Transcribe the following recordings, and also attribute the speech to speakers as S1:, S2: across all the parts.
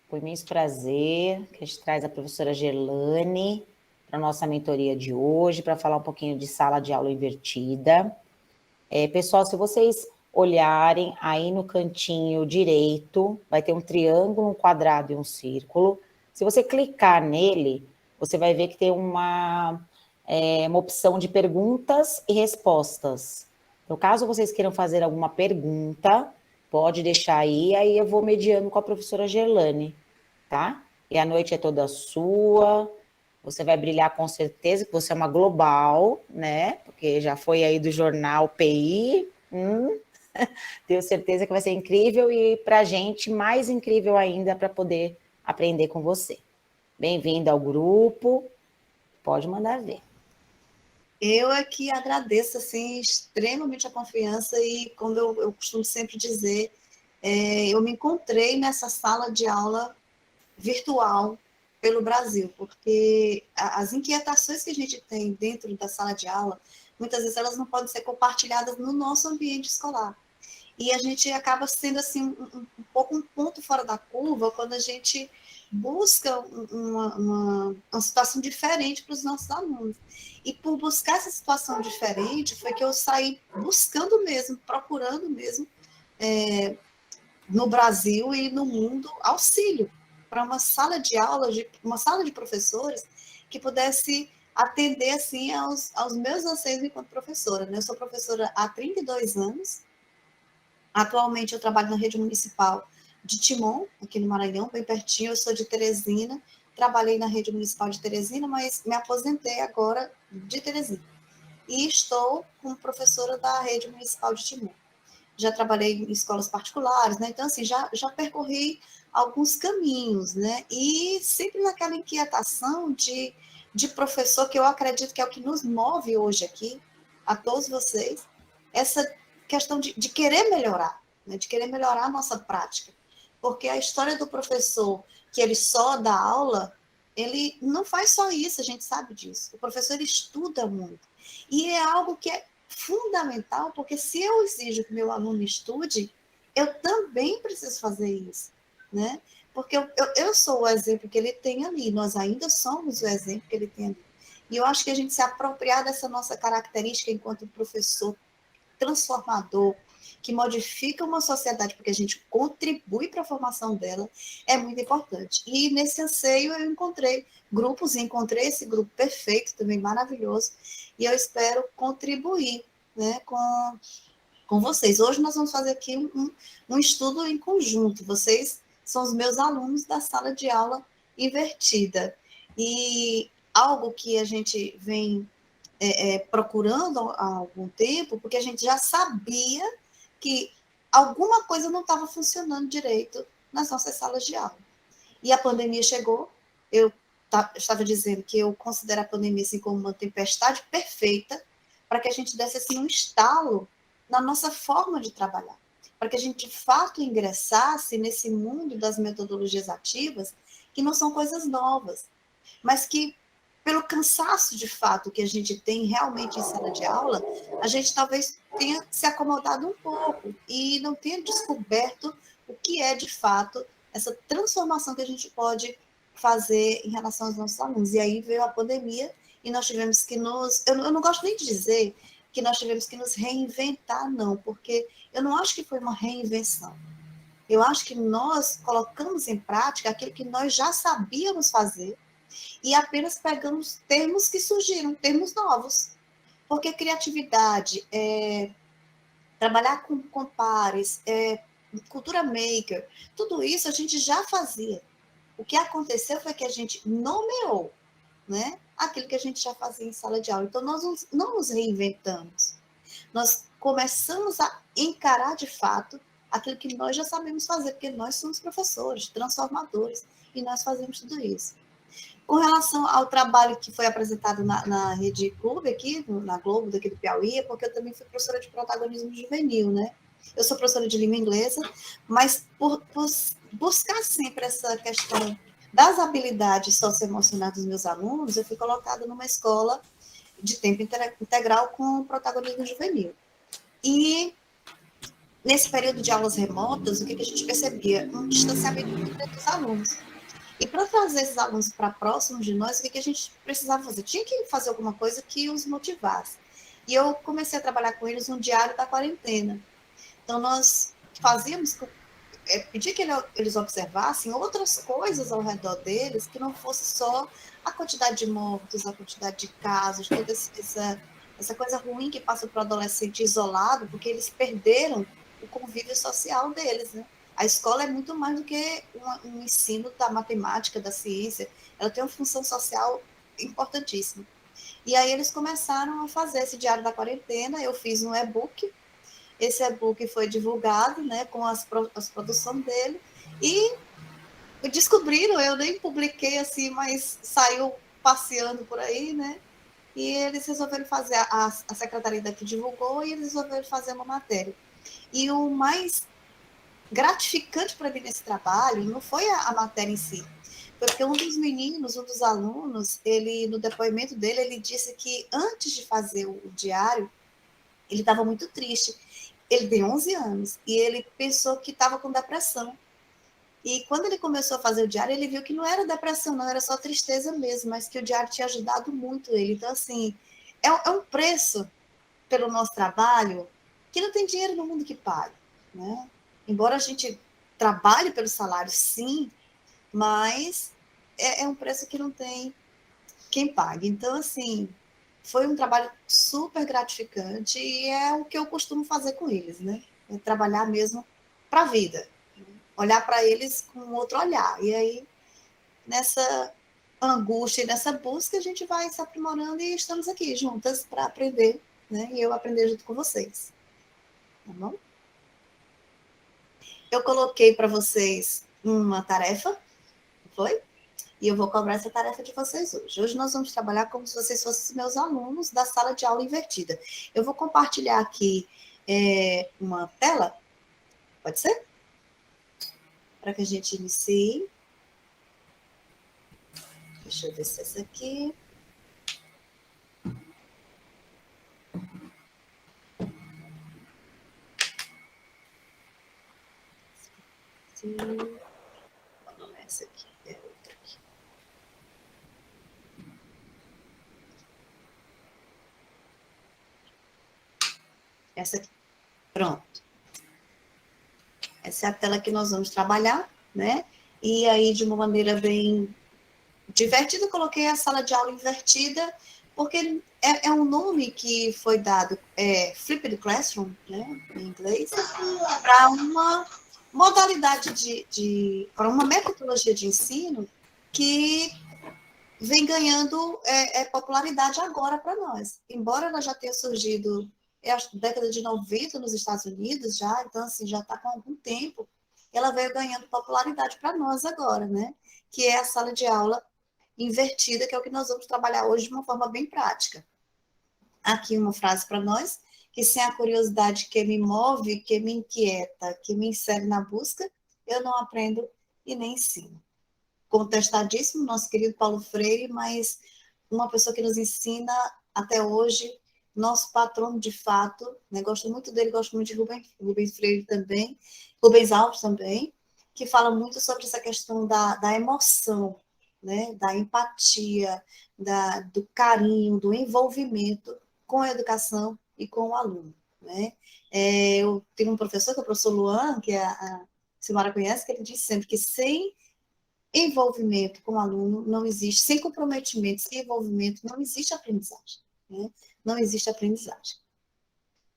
S1: Com imenso prazer que a gente traz a professora Gerlane para a nossa mentoria de hoje, para falar um pouquinho de sala de aula invertida. Pessoal, se vocês olharem aí no cantinho direito, vai ter um triângulo, um quadrado e um círculo. Se você clicar nele, você vai ver que tem uma opção de perguntas e respostas. Então, caso vocês queiram fazer alguma pergunta, pode deixar aí eu vou mediando com a professora Gerlane, tá? E a noite é toda sua, você vai brilhar com certeza, que você é uma global, né? Porque já foi aí do jornal PI, tenho certeza que vai ser incrível e para a gente mais incrível ainda para poder aprender com você. Bem-vinda ao grupo, pode mandar ver.
S2: Eu aqui agradeço assim, extremamente a confiança e, como eu costumo sempre dizer, eu me encontrei nessa sala de aula virtual pelo Brasil, porque as inquietações que a gente tem dentro da sala de aula, muitas vezes elas não podem ser compartilhadas no nosso ambiente escolar. E a gente acaba sendo assim um pouco um ponto fora da curva quando a gente busca uma situação diferente para os nossos alunos. E por buscar essa situação diferente, foi que eu saí buscando mesmo, procurando mesmo, no Brasil e no mundo, auxílio para uma sala de aula, uma sala de professores que pudesse atender assim aos meus anseios enquanto professora. Né? Eu sou professora há 32 anos. Atualmente eu trabalho na rede municipal de Timon, aqui no Maranhão, bem pertinho. Eu sou de Teresina, trabalhei na rede municipal de Teresina, mas me aposentei agora de Teresina. E estou como professora da rede municipal de Timon. Já trabalhei em escolas particulares, né? Então, assim, já percorri alguns caminhos, né? E sempre naquela inquietação de professor, que eu acredito que é o que nos move hoje aqui, a todos vocês, essa questão de querer melhorar, né? De querer melhorar a nossa prática. Porque a história do professor, que ele só dá aula, ele não faz só isso, a gente sabe disso. O professor, ele estuda muito. E é algo que é fundamental, porque se eu exijo que meu aluno estude, eu também preciso fazer isso, né? Porque eu sou o exemplo que ele tem ali, nós ainda somos o exemplo que ele tem ali. E eu acho que a gente se apropriar dessa nossa característica enquanto professor transformador, que modifica uma sociedade porque a gente contribui para a formação dela, é muito importante. E nesse anseio eu encontrei grupos, e encontrei esse grupo perfeito, também maravilhoso, e eu espero contribuir, né, com vocês. Hoje nós vamos fazer aqui um estudo em conjunto. Vocês são os meus alunos da sala de aula invertida. E algo que a gente vem procurando há algum tempo, porque a gente já sabia que alguma coisa não estava funcionando direito nas nossas salas de aula. E a pandemia chegou, eu estava dizendo que eu considero a pandemia assim, como uma tempestade perfeita para que a gente desse assim, um estalo na nossa forma de trabalhar, para que a gente de fato ingressasse nesse mundo das metodologias ativas, que não são coisas novas, mas que pelo cansaço de fato que a gente tem realmente em sala de aula, a gente talvez tenha se acomodado um pouco e não tenha descoberto o que é de fato essa transformação que a gente pode fazer em relação aos nossos alunos. E aí veio a pandemia e nós tivemos que eu não gosto nem de dizer que nós tivemos que nos reinventar, não, porque eu não acho que foi uma reinvenção. Eu acho que nós colocamos em prática aquilo que nós já sabíamos fazer e apenas pegamos termos que surgiram, termos novos. Porque criatividade, trabalhar com pares, cultura maker, tudo isso a gente já fazia. O que aconteceu foi que a gente nomeou, né, aquilo que a gente já fazia em sala de aula. Então, nós não nos reinventamos. Nós começamos a encarar, de fato, aquilo que nós já sabemos fazer, porque nós somos professores, transformadores, e nós fazemos tudo isso. Com relação ao trabalho que foi apresentado na Rede Clube aqui, na Globo, daqui do Piauí, é porque eu também fui professora de protagonismo juvenil, né? Eu sou professora de língua inglesa, mas por buscar sempre essa questão das habilidades socioemocionais dos meus alunos, eu fui colocada numa escola de tempo integral com protagonismo juvenil. E nesse período de aulas remotas, o que a gente percebia? Um distanciamento muito grande dos alunos. E para trazer esses alunos para próximos de nós, o que a gente precisava fazer? Tinha que fazer alguma coisa que os motivasse. E eu comecei a trabalhar com eles no diário da quarentena. Então, nós fazíamos, pedir que eles observassem outras coisas ao redor deles, que não fosse só a quantidade de mortos, a quantidade de casos, toda essa coisa ruim que passa para o adolescente isolado, porque eles perderam o convívio social deles, né? A escola é muito mais do que um ensino da matemática, da ciência, ela tem uma função social importantíssima. E aí eles começaram a fazer esse diário da quarentena, eu fiz um e-book, esse e-book foi divulgado, né, com as produções dele, e descobriram, eu nem publiquei assim, mas saiu passeando por aí, né, e eles resolveram fazer, a secretaria daqui divulgou, e eles resolveram fazer uma matéria. E o mais gratificante para mim nesse trabalho não foi a matéria em si, foi porque um dos meninos, um dos alunos, ele, no depoimento dele, ele disse que antes de fazer o diário, ele estava muito triste. Ele tem 11 anos e ele pensou que estava com depressão. E quando ele começou a fazer o diário, ele viu que não era depressão, não, era só tristeza mesmo, mas que o diário tinha ajudado muito ele. Então, assim, é um preço pelo nosso trabalho que não tem dinheiro no mundo que pague, né? Embora a gente trabalhe pelo salário, sim, mas é um preço que não tem quem pague. Então, assim, foi um trabalho super gratificante e é o que eu costumo fazer com eles, né? É trabalhar mesmo para a vida, olhar para eles com outro olhar. E aí, nessa angústia e nessa busca, a gente vai se aprimorando e estamos aqui juntas para aprender, né? E eu aprender junto com vocês. Tá bom? Eu coloquei para vocês uma tarefa, foi? E eu vou cobrar essa tarefa de vocês hoje. Hoje nós vamos trabalhar como se vocês fossem meus alunos da sala de aula invertida. Eu vou compartilhar aqui uma tela, pode ser? Para que a gente inicie. Deixa eu ver se é essa aqui. Não é essa aqui, é outra aqui. Essa aqui. Pronto. Essa é a tela que nós vamos trabalhar, né? E aí, de uma maneira bem divertida, eu coloquei a sala de aula invertida, porque é um nome que foi dado, Flipped Classroom, né, em inglês, para uma modalidade para uma metodologia de ensino que vem ganhando popularidade agora para nós. Embora ela já tenha surgido na década de 90 nos Estados Unidos, já, então assim, já está com algum tempo, ela veio ganhando popularidade para nós agora, né? Que é a sala de aula invertida, que é o que nós vamos trabalhar hoje de uma forma bem prática. Aqui uma frase para nós, que sem a curiosidade que me move, que me inquieta, que me insere na busca, eu não aprendo e nem ensino. Contestadíssimo, nosso querido Paulo Freire, mas uma pessoa que nos ensina até hoje, nosso patrono de fato, né? Gosto muito dele, gosto muito de Rubens Freire também, Rubens Alves também, que fala muito sobre essa questão da emoção, né? Da empatia, do carinho, do envolvimento com a educação e com o aluno, né? Eu tenho um professor, que é o professor Luan, que a Silmara conhece, que ele diz sempre que sem envolvimento com o aluno não existe, sem comprometimento, sem envolvimento, não existe aprendizagem, né? Não existe aprendizagem.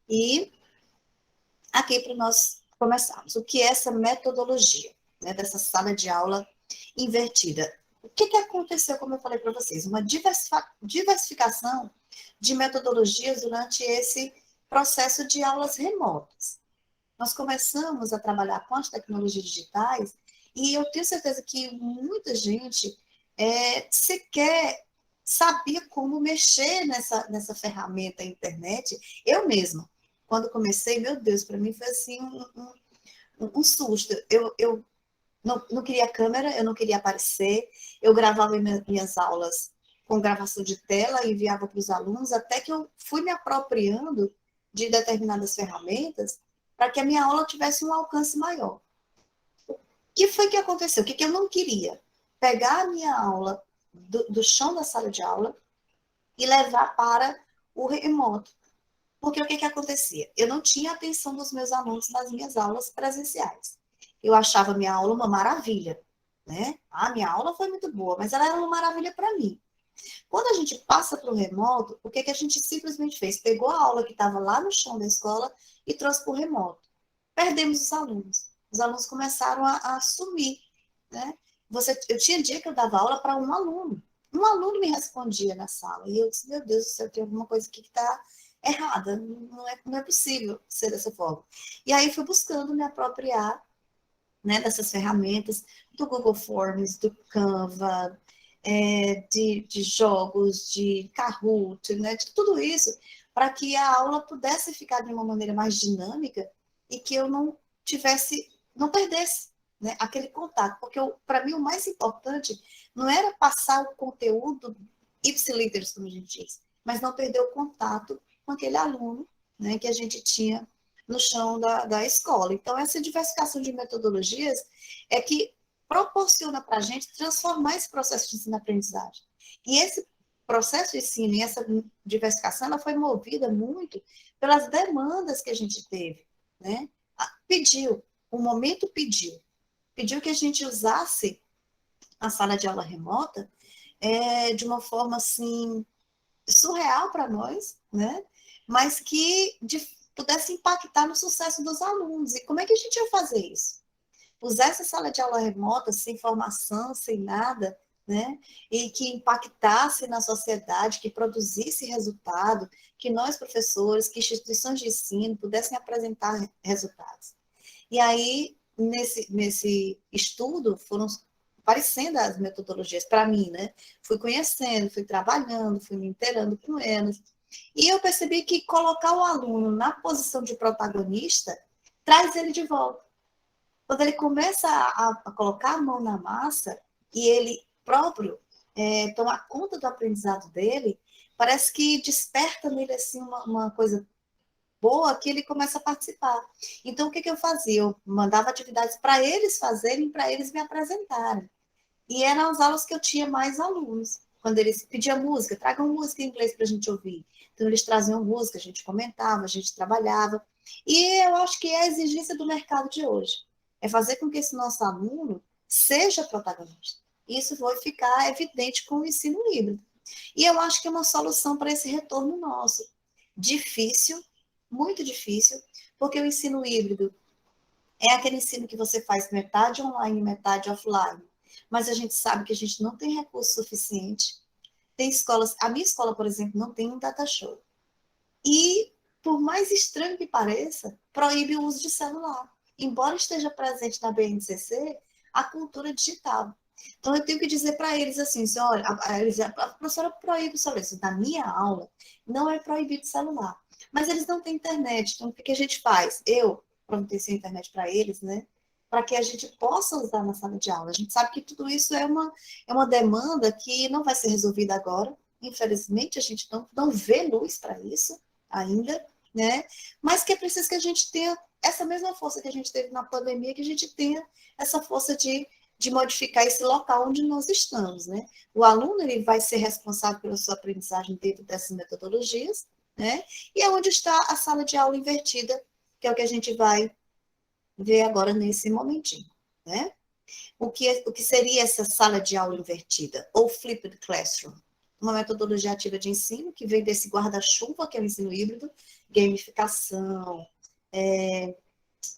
S2: E aqui para nós começarmos, o que é essa metodologia, né, dessa sala de aula invertida? O que aconteceu, como eu falei para vocês? Uma diversificação de metodologias durante esse processo de aulas remotas. Nós começamos a trabalhar com as tecnologias digitais e eu tenho certeza que muita gente sequer sabia como mexer nessa ferramenta internet. Eu mesma, quando comecei, meu Deus, para mim foi assim um susto. Eu não queria câmera, eu não queria aparecer, eu gravava minhas aulas com gravação de tela e enviava para os alunos, até que eu fui me apropriando de determinadas ferramentas para que a minha aula tivesse um alcance maior. O que foi que aconteceu? O que eu não queria? Pegar a minha aula do chão da sala de aula e levar para o remoto. Porque o que acontecia? Eu não tinha atenção dos meus alunos nas minhas aulas presenciais. Eu achava minha aula uma maravilha, né? Minha aula foi muito boa, mas ela era uma maravilha para mim. Quando a gente passa para o remoto, o que a gente simplesmente fez? Pegou a aula que estava lá no chão da escola e trouxe para o remoto. Perdemos os alunos. Os alunos começaram a sumir, né? Eu tinha dia que eu dava aula para um aluno. Um aluno me respondia na sala. E eu disse, meu Deus do céu, tem alguma coisa aqui que está errada. Não é possível ser dessa forma. E aí fui buscando me apropriar, né, dessas ferramentas, do Google Forms, do Canva, de jogos, de Kahoot, né, de tudo isso, para que a aula pudesse ficar de uma maneira mais dinâmica e que eu não perdesse, né, aquele contato. Porque, para mim, o mais importante não era passar o conteúdo ipsiliteris, como a gente diz, mas não perder o contato com aquele aluno, né, que a gente tinha no chão da escola. Então, essa diversificação de metodologias é que proporciona para a gente transformar esse processo de ensino-aprendizagem. E esse processo de ensino e essa diversificação, ela foi movida muito pelas demandas que a gente teve, né? O momento pediu que a gente usasse a sala de aula remota de uma forma, assim, surreal para nós, né? Mas que pudesse impactar no sucesso dos alunos. E como é que a gente ia fazer isso? Usar essa sala de aula remota, sem formação, sem nada, né? E que impactasse na sociedade, que produzisse resultado, que nós, professores, que instituições de ensino pudessem apresentar resultados. E aí, nesse estudo, foram aparecendo as metodologias para mim, né? Fui conhecendo, fui trabalhando, fui me inteirando com elas. E eu percebi que colocar o aluno na posição de protagonista traz ele de volta. Quando ele começa a colocar a mão na massa e ele próprio tomar conta do aprendizado dele, parece que desperta nele assim uma coisa boa que ele começa a participar. Então, o que eu fazia? Eu mandava atividades para eles fazerem, para eles me apresentarem. E eram as aulas que eu tinha mais alunos. Quando eles pediam música, tragam música em inglês para a gente ouvir. Então, eles traziam música, a gente comentava, a gente trabalhava. E eu acho que é a exigência do mercado de hoje. É fazer com que esse nosso aluno seja protagonista. Isso vai ficar evidente com o ensino híbrido. E eu acho que é uma solução para esse retorno nosso. Difícil, muito difícil, porque o ensino híbrido é aquele ensino que você faz metade online, metade offline. Mas a gente sabe que a gente não tem recurso suficiente. Tem escolas, a minha escola, por exemplo, não tem um data show. E, por mais estranho que pareça, proíbe o uso de celular. Embora esteja presente na BNCC, a cultura digital. Então, eu tenho que dizer para eles assim, olha, a professora proíbe o celular. Isso, na minha aula, não é proibido o celular. Mas eles não têm internet, então o que a gente faz? Eu providencio a internet para eles, né? Para que a gente possa usar na sala de aula. A gente sabe que tudo isso é uma demanda que não vai ser resolvida agora. Infelizmente, a gente não vê luz para isso ainda, né? Mas que é preciso que a gente tenha essa mesma força que a gente teve na pandemia, que a gente tenha essa força de modificar esse local onde nós estamos, né? O aluno ele vai ser responsável pela sua aprendizagem dentro dessas metodologias, né? E é onde está a sala de aula invertida, que é o que a gente vai ver agora nesse momentinho, né? O que seria essa sala de aula invertida, ou flipped classroom? Uma metodologia ativa de ensino que vem desse guarda-chuva, que é o ensino híbrido, gamificação,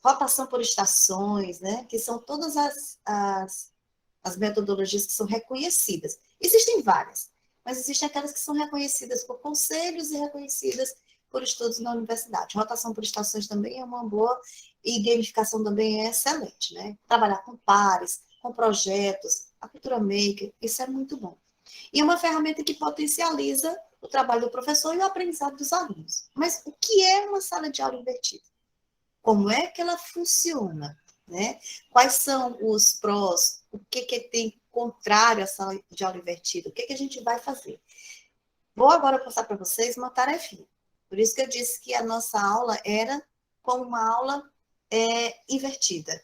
S2: rotação por estações, né? Que são todas as metodologias que são reconhecidas. Existem várias, mas existem aquelas que são reconhecidas por conselhos e reconhecidas por estudos na universidade. Rotação por estações também é uma boa e gamificação também é excelente, né? Trabalhar com pares, com projetos, a cultura maker, isso é muito bom. E é uma ferramenta que potencializa o trabalho do professor e o aprendizado dos alunos. Mas o que é uma sala de aula invertida? Como é que ela funciona? Né? Quais são os prós? O que tem contrário à sala de aula invertida? O que a gente vai fazer? Vou agora passar para vocês uma tarefinha. Por isso que eu disse que a nossa aula era com uma aula invertida.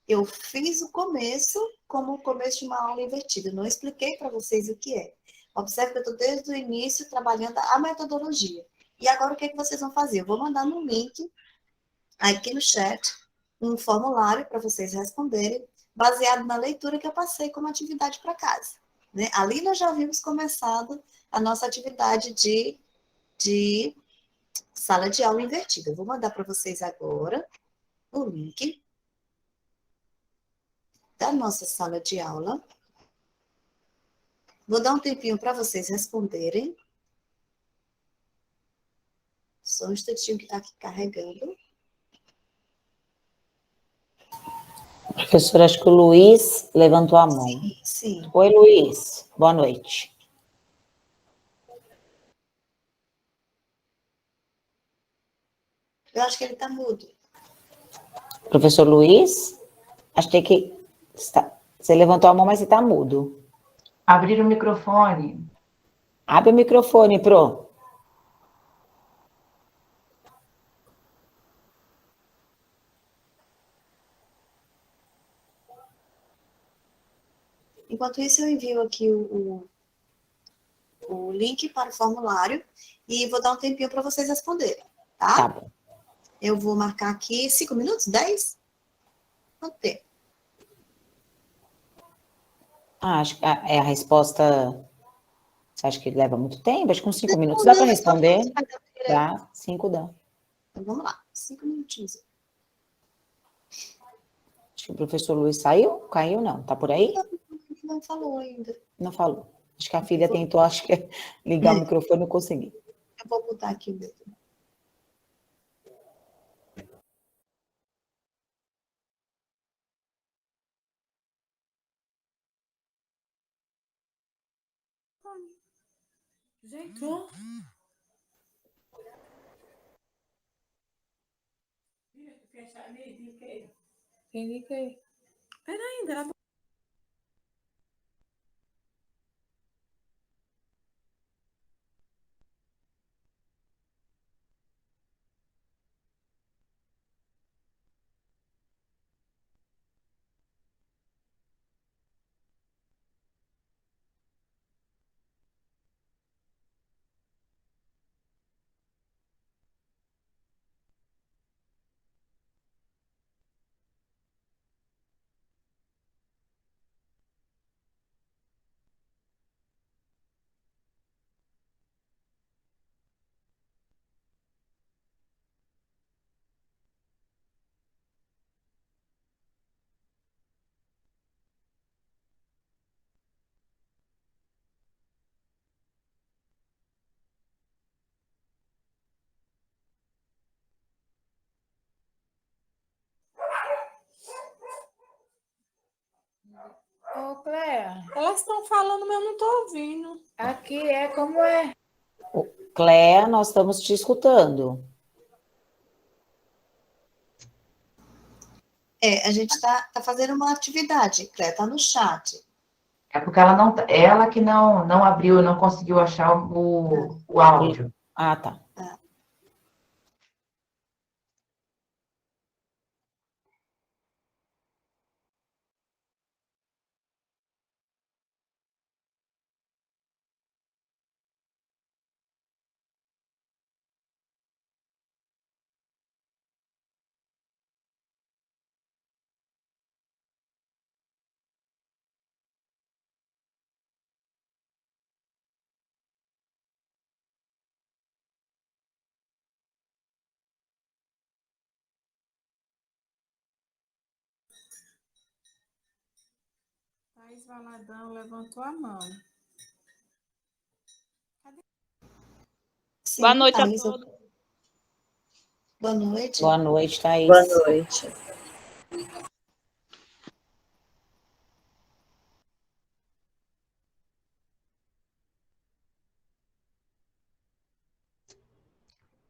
S2: Eu fiz o começo como o começo de uma aula invertida. Não expliquei para vocês o que é. Observe que eu estou desde o início trabalhando a metodologia. E agora o que vocês vão fazer? Eu vou mandar no link, aqui no chat, um formulário para vocês responderem, baseado na leitura que eu passei como atividade para casa. Né? Ali nós já havíamos começado a nossa atividade de sala de aula invertida. Eu vou mandar para vocês agora o link da nossa sala de aula. Vou dar um tempinho para vocês responderem. Só um instantinho que está aqui carregando.
S1: Professora, acho que o Luiz levantou a mão.
S2: Sim.
S1: Oi, Luiz. Boa noite.
S2: Eu acho que ele está mudo.
S1: Professor Luiz, acho que você levantou a mão, mas você está mudo.
S3: Abrir o microfone.
S1: Abre o microfone, Pro.
S2: Enquanto isso, eu envio aqui o link para o formulário e vou dar um tempinho para vocês responderem, tá?
S1: Tá bom.
S2: Eu vou marcar aqui 5 minutos, 10? Quanto tempo?
S1: Acho que a resposta... Você acha que leva muito tempo? Acho que uns 5 minutos dá para responder. Dá, 5 dá.
S2: Então, vamos lá, 5 minutinhos.
S1: Acho que o professor Luiz saiu? Caiu, não? Tá por aí?
S2: Não falou ainda.
S1: Não falou. Acho que a filha tentou, acho que ligar o microfone e não conseguiu.
S2: Eu vou botar aqui o meu.
S4: Gente, indiquei. Peraí, ainda ela... Ô, Cléa. Elas estão falando, mas eu não estou ouvindo. Aqui é como é.
S1: Cléa, nós estamos te escutando.
S2: A gente está fazendo uma atividade, Cléia, está no chat.
S3: É porque ela que não abriu, não conseguiu achar o áudio.
S1: Ah, tá.
S4: Thaís Valadão levantou a mão.
S2: Sim,
S5: Boa noite
S2: Thaís,
S5: a todos.
S2: Boa noite.
S1: Boa noite, Thaís.
S6: Boa noite.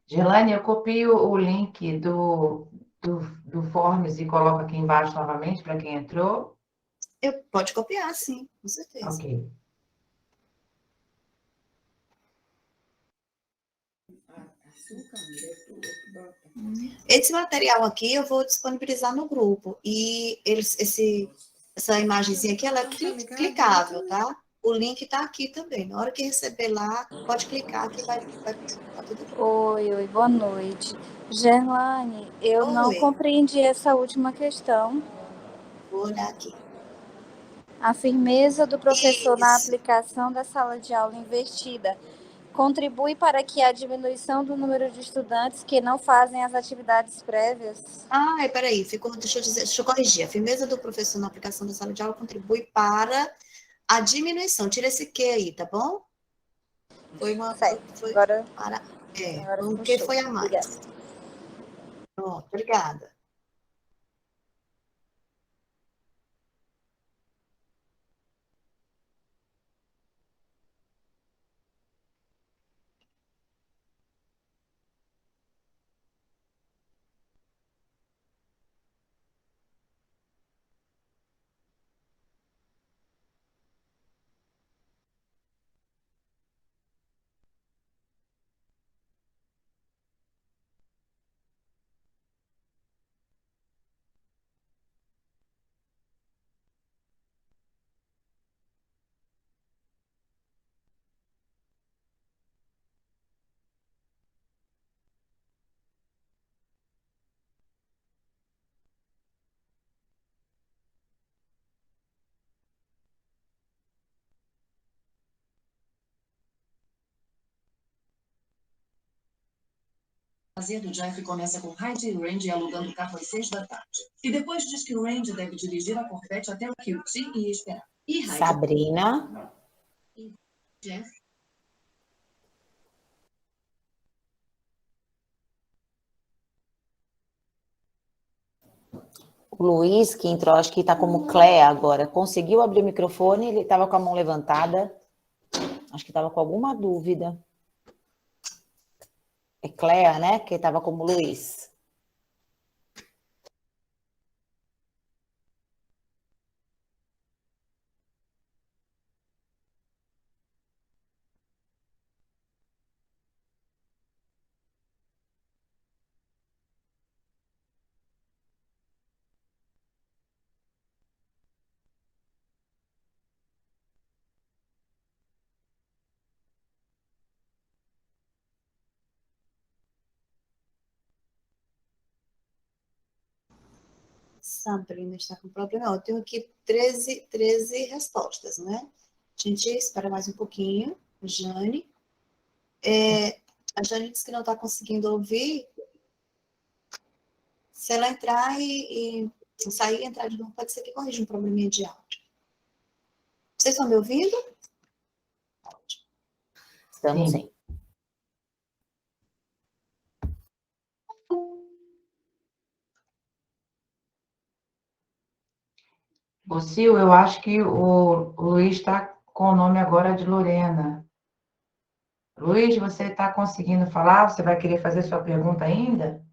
S3: Gelane, eu copio o link do Forms e coloco aqui embaixo novamente para quem entrou.
S2: Pode copiar, sim, com certeza.
S3: Ok.
S2: Esse material aqui eu vou disponibilizar no grupo. E essa imagenzinha aqui, ela é clicável, tá? O link está aqui também. Na hora que receber lá, pode clicar que vai tá tudo bem.
S5: Oi, boa noite. Gerlane, eu não
S2: Oi,
S5: compreendi essa última questão.
S2: vou olhar aqui.
S5: A firmeza do professor na
S2: Isso.
S5: aplicação da sala de aula invertida contribui para que a diminuição do número de estudantes que não fazem as atividades prévias?
S2: Peraí, deixa eu corrigir. A firmeza do professor na aplicação da sala de aula contribui para a diminuição. Tira esse que aí, tá bom?
S5: Certo.
S2: Foi
S5: Agora
S2: um
S5: ficou
S2: que
S5: show.
S2: foi a
S5: Obrigada.
S2: mais. Pronto, obrigada.
S6: Lazer do Jeff começa com Heidi e Randy alugando o carro às 6 da tarde. E depois diz que o Randy deve dirigir a Corvette até o QT e esperar. E Heidi
S1: Sabrina.
S6: e Jeff
S1: O Luiz, que entrou, acho que está como Cléa agora, conseguiu abrir o microfone, ele estava com a mão levantada. Acho que estava com alguma dúvida. É Cléa, né? Que estava como Luiz.
S2: Sabrina está com problema. Eu tenho aqui 13 respostas, né? A gente espera mais um pouquinho. Jane. A Jane disse que não está conseguindo ouvir. Se ela entrar e sair e entrar de novo, pode ser que corrija um probleminha de áudio. Vocês estão me ouvindo?
S1: Estamos
S3: Sim.
S1: sim.
S3: Ô, Sil, eu acho que o Luiz está com o nome agora de Lorena. Luiz, você está conseguindo falar? Você vai querer fazer sua pergunta ainda?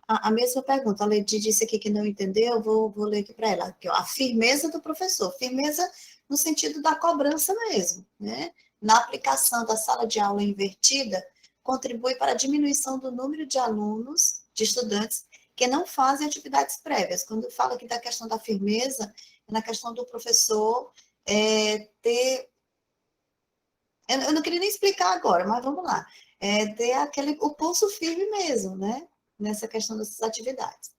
S2: A mesma pergunta. A Ledi disse aqui que não entendeu, vou ler aqui para ela. Aqui, ó, a firmeza do professor. Firmeza no sentido da cobrança mesmo, né? Na aplicação da sala de aula invertida, contribui para a diminuição do número de alunos, de estudantes, que não fazem atividades prévias. Quando eu falo aqui da questão da firmeza, é na questão do professor ter... Eu não queria nem explicar agora, mas vamos lá. Ter o pulso firme mesmo, né? Nessa questão dessas atividades.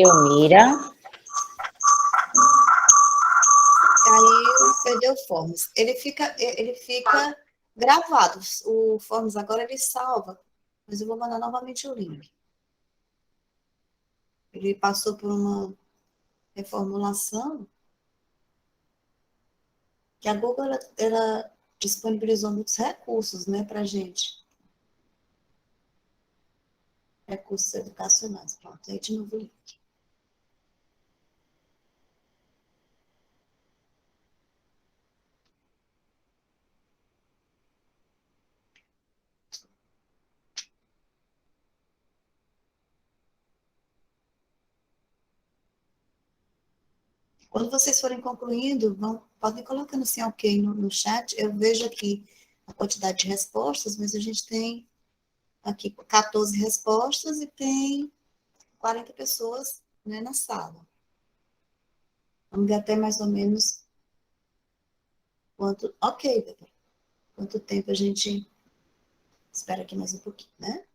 S1: Elmira.
S2: Caiu, perdeu o Forms. Ele fica gravado. O Forms agora ele salva, mas eu vou mandar novamente o link. Ele passou por uma reformulação que a Google ela disponibilizou muitos recursos, né, para gente. Recursos educacionais. Pronto, aí de novo o link. Quando vocês forem concluindo, podem colocando assim, ok, no chat. Eu vejo aqui a quantidade de respostas, mas a gente tem aqui 14 respostas e tem 40 pessoas, né, na sala. Vamos ver até mais ou menos quanto... Ok, Débora. Quanto tempo a gente espera aqui mais um pouquinho, né?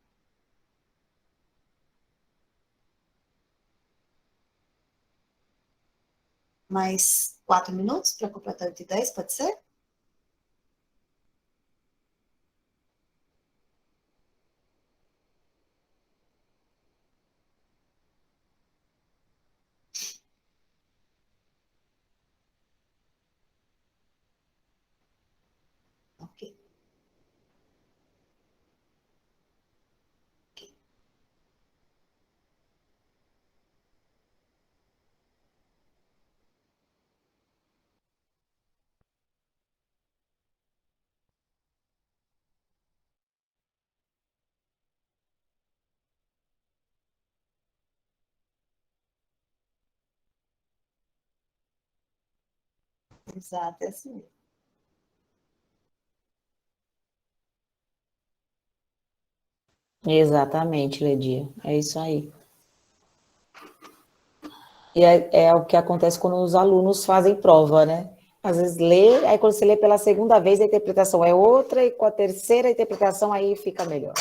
S2: Mais 4 minutos para completar 8h10, pode ser? Ok. Exato, é assim mesmo.
S1: Exatamente, Ledia. É isso aí. E é o que acontece quando os alunos fazem prova, né? Às vezes lê, aí quando você lê pela segunda vez, a interpretação é outra, e com a terceira interpretação aí fica melhor.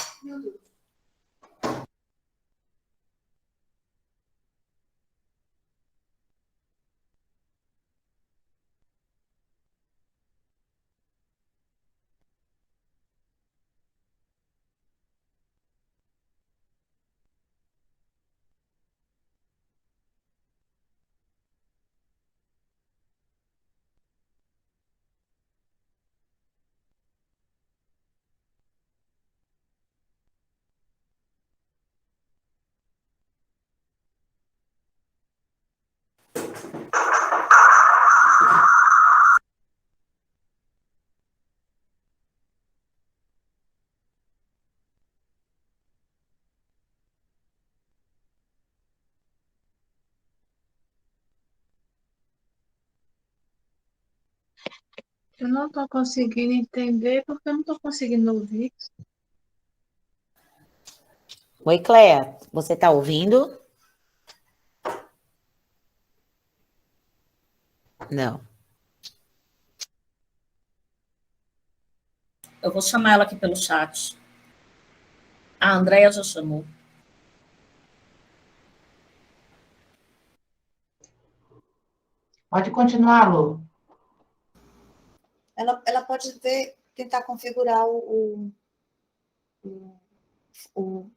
S4: Eu não estou conseguindo entender porque eu não estou conseguindo ouvir.
S1: Oi, Cléa, você está ouvindo? Não.
S7: Eu vou chamar ela aqui pelo chat. A Andréia já chamou.
S3: Pode continuar, Lu.
S2: Ela pode tentar configurar o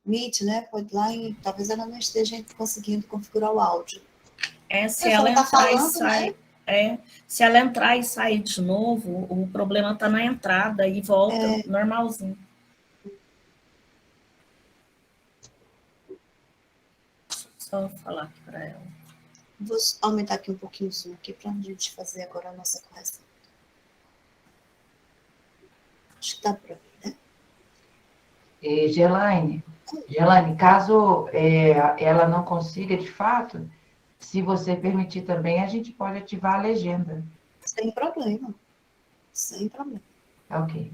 S2: Meet, né? Pode ir lá e talvez ela não esteja conseguindo configurar o áudio.
S7: Se
S2: Ela
S7: ela
S2: está
S7: entrar e
S2: falando,
S7: sair,
S2: né?
S7: se ela entrar e sair de novo, o problema está na entrada e volta normalzinho. Só falar aqui para ela.
S2: Vou aumentar aqui um pouquinho o zoom aqui para a gente fazer agora a nossa correção. Acho que dá para ver, né?
S3: Gelaine, caso ela não consiga, de fato, se você permitir também, a gente pode ativar a legenda.
S2: Sem problema. Sem problema.
S3: Ok.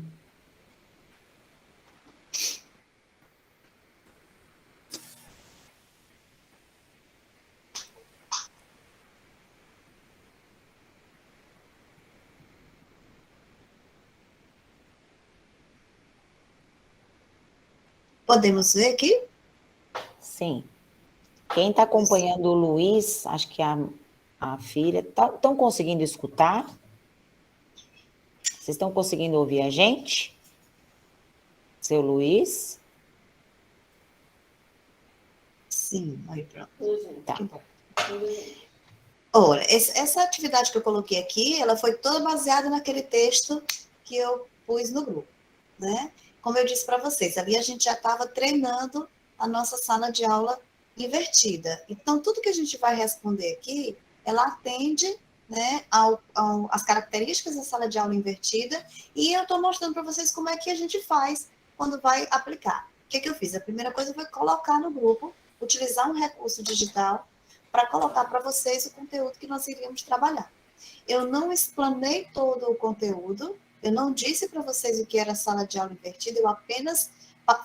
S2: Podemos ver aqui?
S1: Sim. Quem está acompanhando o Luiz, acho que a filha, estão conseguindo escutar? Vocês estão conseguindo ouvir a gente? Seu Luiz?
S2: Sim, aí pronto.
S1: Tá.
S2: Ora, essa atividade que eu coloquei aqui, ela foi toda baseada naquele texto que eu pus no grupo, né? Como eu disse para vocês, ali a gente já estava treinando a nossa sala de aula invertida. Então, tudo que a gente vai responder aqui, ela atende, né, às características da sala de aula invertida, e eu estou mostrando para vocês como é que a gente faz quando vai aplicar. O que eu fiz? A primeira coisa foi colocar no grupo, utilizar um recurso digital para colocar para vocês o conteúdo que nós iríamos trabalhar. Eu não explanei todo o conteúdo, eu não disse para vocês o que era sala de aula invertida, eu apenas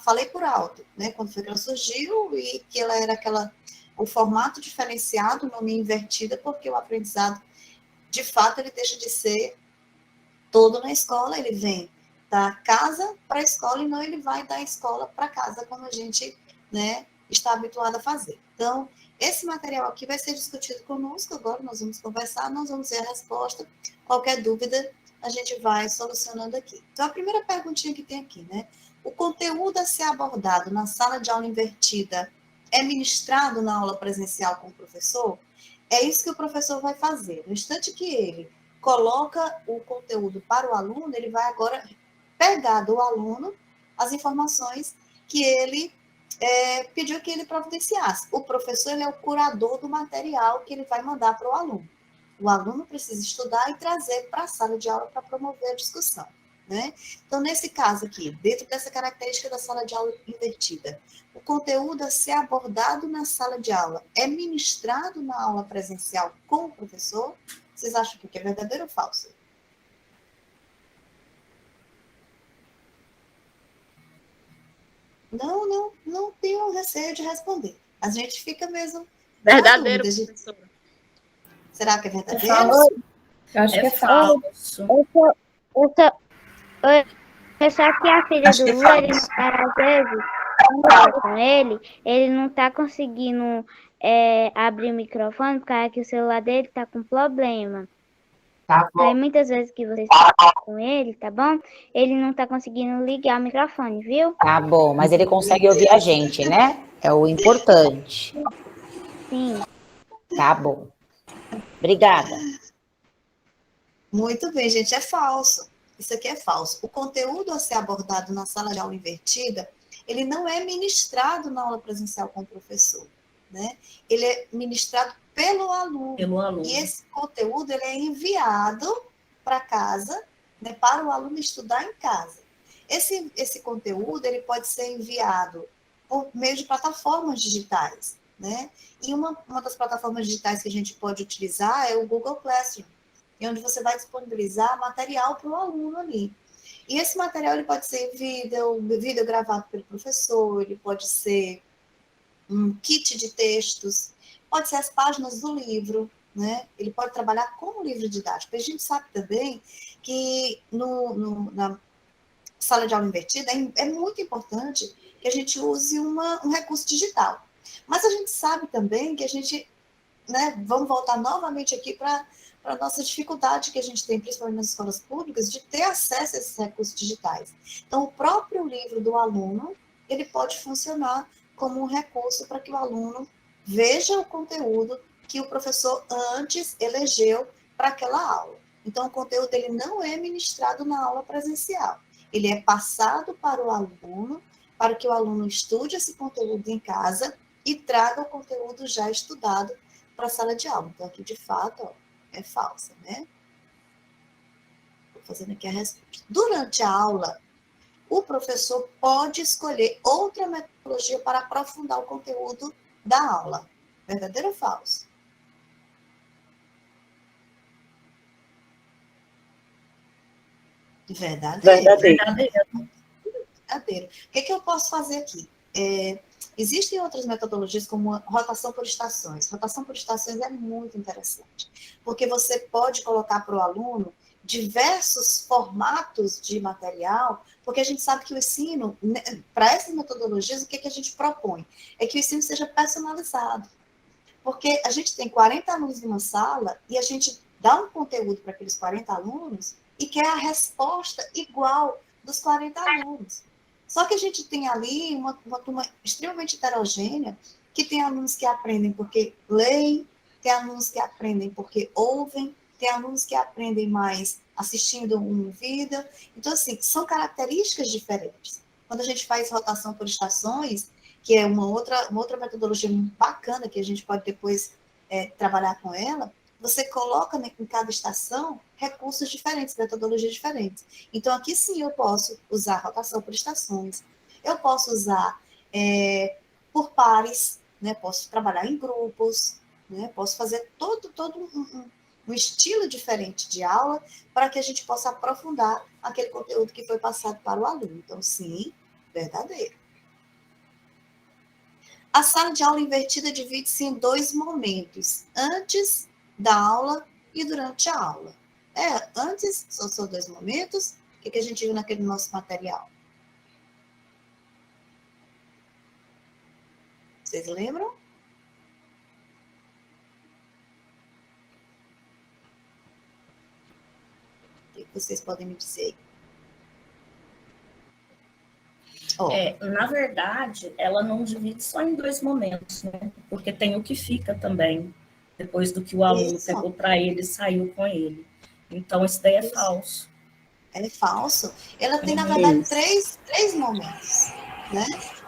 S2: falei por alto, né, quando foi que ela surgiu e que ela era o formato diferenciado, o nome invertida, porque o aprendizado, de fato, ele deixa de ser todo na escola, ele vem da casa para a escola e não ele vai da escola para casa, como a gente, né, está habituado a fazer. Então, esse material aqui vai ser discutido conosco agora, nós vamos conversar, nós vamos ver a resposta. Qualquer dúvida, a gente vai solucionando aqui. Então, a primeira perguntinha que tem aqui, né? O conteúdo a ser abordado na sala de aula invertida é ministrado na aula presencial com o professor? É isso que o professor vai fazer. No instante que ele coloca o conteúdo para o aluno, ele vai agora pegar do aluno as informações que ele pediu que ele providenciasse. O professor ele é o curador do material que ele vai mandar para o aluno. O aluno precisa estudar e trazer para a sala de aula para promover a discussão, né? Então, nesse caso aqui, dentro dessa característica da sala de aula invertida, o conteúdo a ser abordado na sala de aula é ministrado na aula presencial com o professor? Vocês acham que é verdadeiro ou falso? Não tenho receio de responder. A gente fica mesmo
S8: Verdadeiro,
S2: na dúvida.
S8: professora.
S2: Será que é verdadeiro?
S4: Eu acho que é
S7: falso.
S9: Eu só que a filha do Lula, ele, às vezes, quando eu falo com ele não tá conseguindo abrir o microfone, porque que o celular dele tá com problema.
S3: Tá bom.
S9: Aí muitas vezes que vocês falam com ele, tá bom? Ele não tá conseguindo ligar o microfone, viu?
S1: Tá bom, mas ele consegue ouvir a gente, né? É o importante.
S9: Sim.
S1: Tá bom. Obrigada.
S2: Muito bem, gente, é falso. Isso aqui é falso. O conteúdo a ser abordado na sala de aula invertida, ele não é ministrado na aula presencial com o professor, né? Ele é ministrado pelo aluno. E esse conteúdo ele é enviado para casa, né, para o aluno estudar em casa. Esse conteúdo ele pode ser enviado por meio de plataformas digitais, né? E uma das plataformas digitais que a gente pode utilizar é o Google Classroom, onde você vai disponibilizar material para o aluno ali. E esse material ele pode ser vídeo gravado pelo professor, ele pode ser um kit de textos, pode ser as páginas do livro, né? Ele pode trabalhar com o livro didático. A gente sabe também que na sala de aula invertida é muito importante que a gente use um recurso digital. Mas a gente sabe também que a gente, né, vamos voltar novamente aqui para a nossa dificuldade que a gente tem, principalmente nas escolas públicas, de ter acesso a esses recursos digitais. Então, o próprio livro do aluno, ele pode funcionar como um recurso para que o aluno veja o conteúdo que o professor antes elegeu para aquela aula. Então, o conteúdo ele não é ministrado na aula presencial. Ele é passado para o aluno, para que o aluno estude esse conteúdo em casa e traga o conteúdo já estudado para a sala de aula. Então, aqui, de fato, ó, é falsa, né? Estou fazendo aqui a resposta. Durante a aula, o professor pode escolher outra metodologia para aprofundar o conteúdo da aula. Verdadeiro ou falso? Verdadeiro. Verdadeiro. O que eu posso fazer aqui? Existem outras metodologias como rotação por estações. Rotação por estações é muito interessante, porque você pode colocar para o aluno diversos formatos de material, porque a gente sabe que o ensino, para essas metodologias, o que a gente propõe? É que o ensino seja personalizado. Porque a gente tem 40 alunos em uma sala e a gente dá um conteúdo para aqueles 40 alunos e quer a resposta igual dos 40 alunos. Só que a gente tem ali uma turma extremamente heterogênea, que tem alunos que aprendem porque leem, tem alunos que aprendem porque ouvem, tem alunos que aprendem mais assistindo um vídeo. Então, assim, são características diferentes. Quando a gente faz rotação por estações, que é uma outra metodologia bacana, que a gente pode depois trabalhar com ela, você coloca em cada estação recursos diferentes, metodologias diferentes. Então, aqui sim eu posso usar rotação por estações, eu posso usar por pares, né? Posso trabalhar em grupos, né? Posso fazer todo um estilo diferente de aula para que a gente possa aprofundar aquele conteúdo que foi passado para o aluno. Então, sim, verdadeiro. A sala de aula invertida divide-se em 2 momentos, antes da aula e durante a aula. Antes, são 2 momentos, o que a gente viu naquele nosso material? Vocês lembram? O que vocês podem me dizer?
S7: Na verdade, ela não divide só em 2 momentos, né? Porque tem o que fica também, depois do que o aluno pegou para ele e saiu com ele. Então, isso daí é falso.
S2: É falso. Ela tem, na verdade, três momentos, né?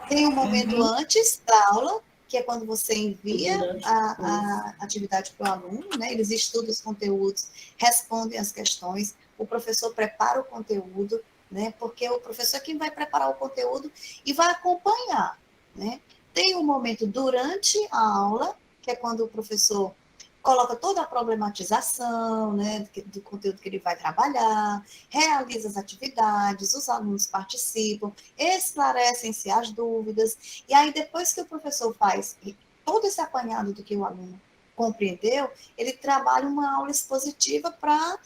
S2: Tem um momento antes da aula, que é quando você envia a atividade para o aluno, né? Eles estudam os conteúdos, respondem as questões, o professor prepara o conteúdo, né? Porque o professor é quem vai preparar o conteúdo e vai acompanhar, né? Tem um momento durante a aula, que é quando o professor coloca toda a problematização, né, do conteúdo que ele vai trabalhar, realiza as atividades, os alunos participam, esclarecem-se as dúvidas, e aí depois que o professor faz todo esse apanhado do que o aluno compreendeu, ele trabalha uma aula expositiva para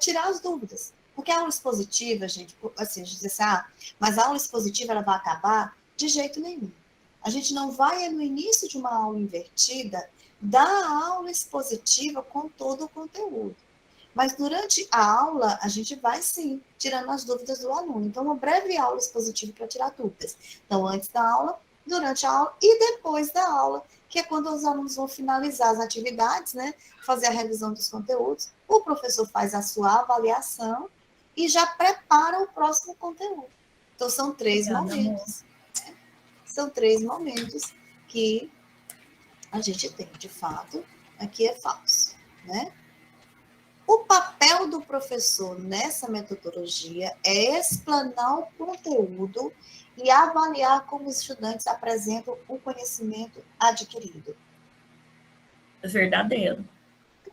S2: tirar as dúvidas. Porque a aula expositiva, gente, assim, a gente diz assim, mas a aula expositiva ela vai acabar? De jeito nenhum. A gente não vai, no início de uma aula invertida, dar a aula expositiva com todo o conteúdo. Mas durante a aula, a gente vai, sim, tirando as dúvidas do aluno. Então, uma breve aula expositiva para tirar dúvidas. Então, antes da aula, durante a aula e depois da aula, que é quando os alunos vão finalizar as atividades, né? Fazer a revisão dos conteúdos. O professor faz a sua avaliação e já prepara o próximo conteúdo. Então, são 3 momentos. Né? São 3 momentos que a gente tem, de fato, aqui é falso, né? O papel do professor nessa metodologia é explanar o conteúdo e avaliar como os estudantes apresentam o conhecimento adquirido.
S7: Verdadeiro.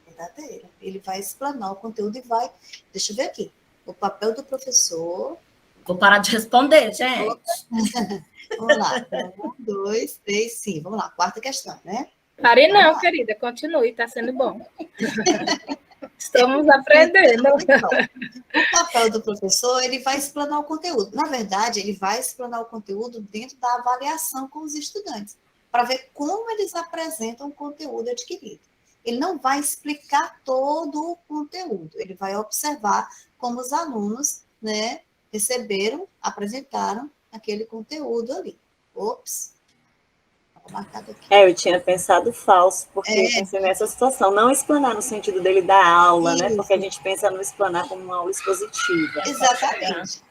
S2: Verdadeiro. Ele vai explanar o conteúdo e vai... Deixa eu ver aqui. O papel do professor...
S7: Vou parar de responder, gente.
S2: Vamos lá. 1, 2, 3, sim. Vamos lá. 4ª questão, né?
S4: Pare não, querida. Continue. Está sendo bom. Estamos aprendendo.
S2: Então, o papel do professor, ele vai explanar o conteúdo. Na verdade, ele vai explanar o conteúdo dentro da avaliação com os estudantes, para ver como eles apresentam o conteúdo adquirido. Ele não vai explicar todo o conteúdo, ele vai observar como os alunos, né, receberam, apresentaram aquele conteúdo ali. Ops.
S8: Eu tinha pensado falso, porque eu pensei nessa situação. Não explanar no sentido dele dar aula, né? Porque a gente pensa no explanar como uma aula expositiva.
S2: Exatamente.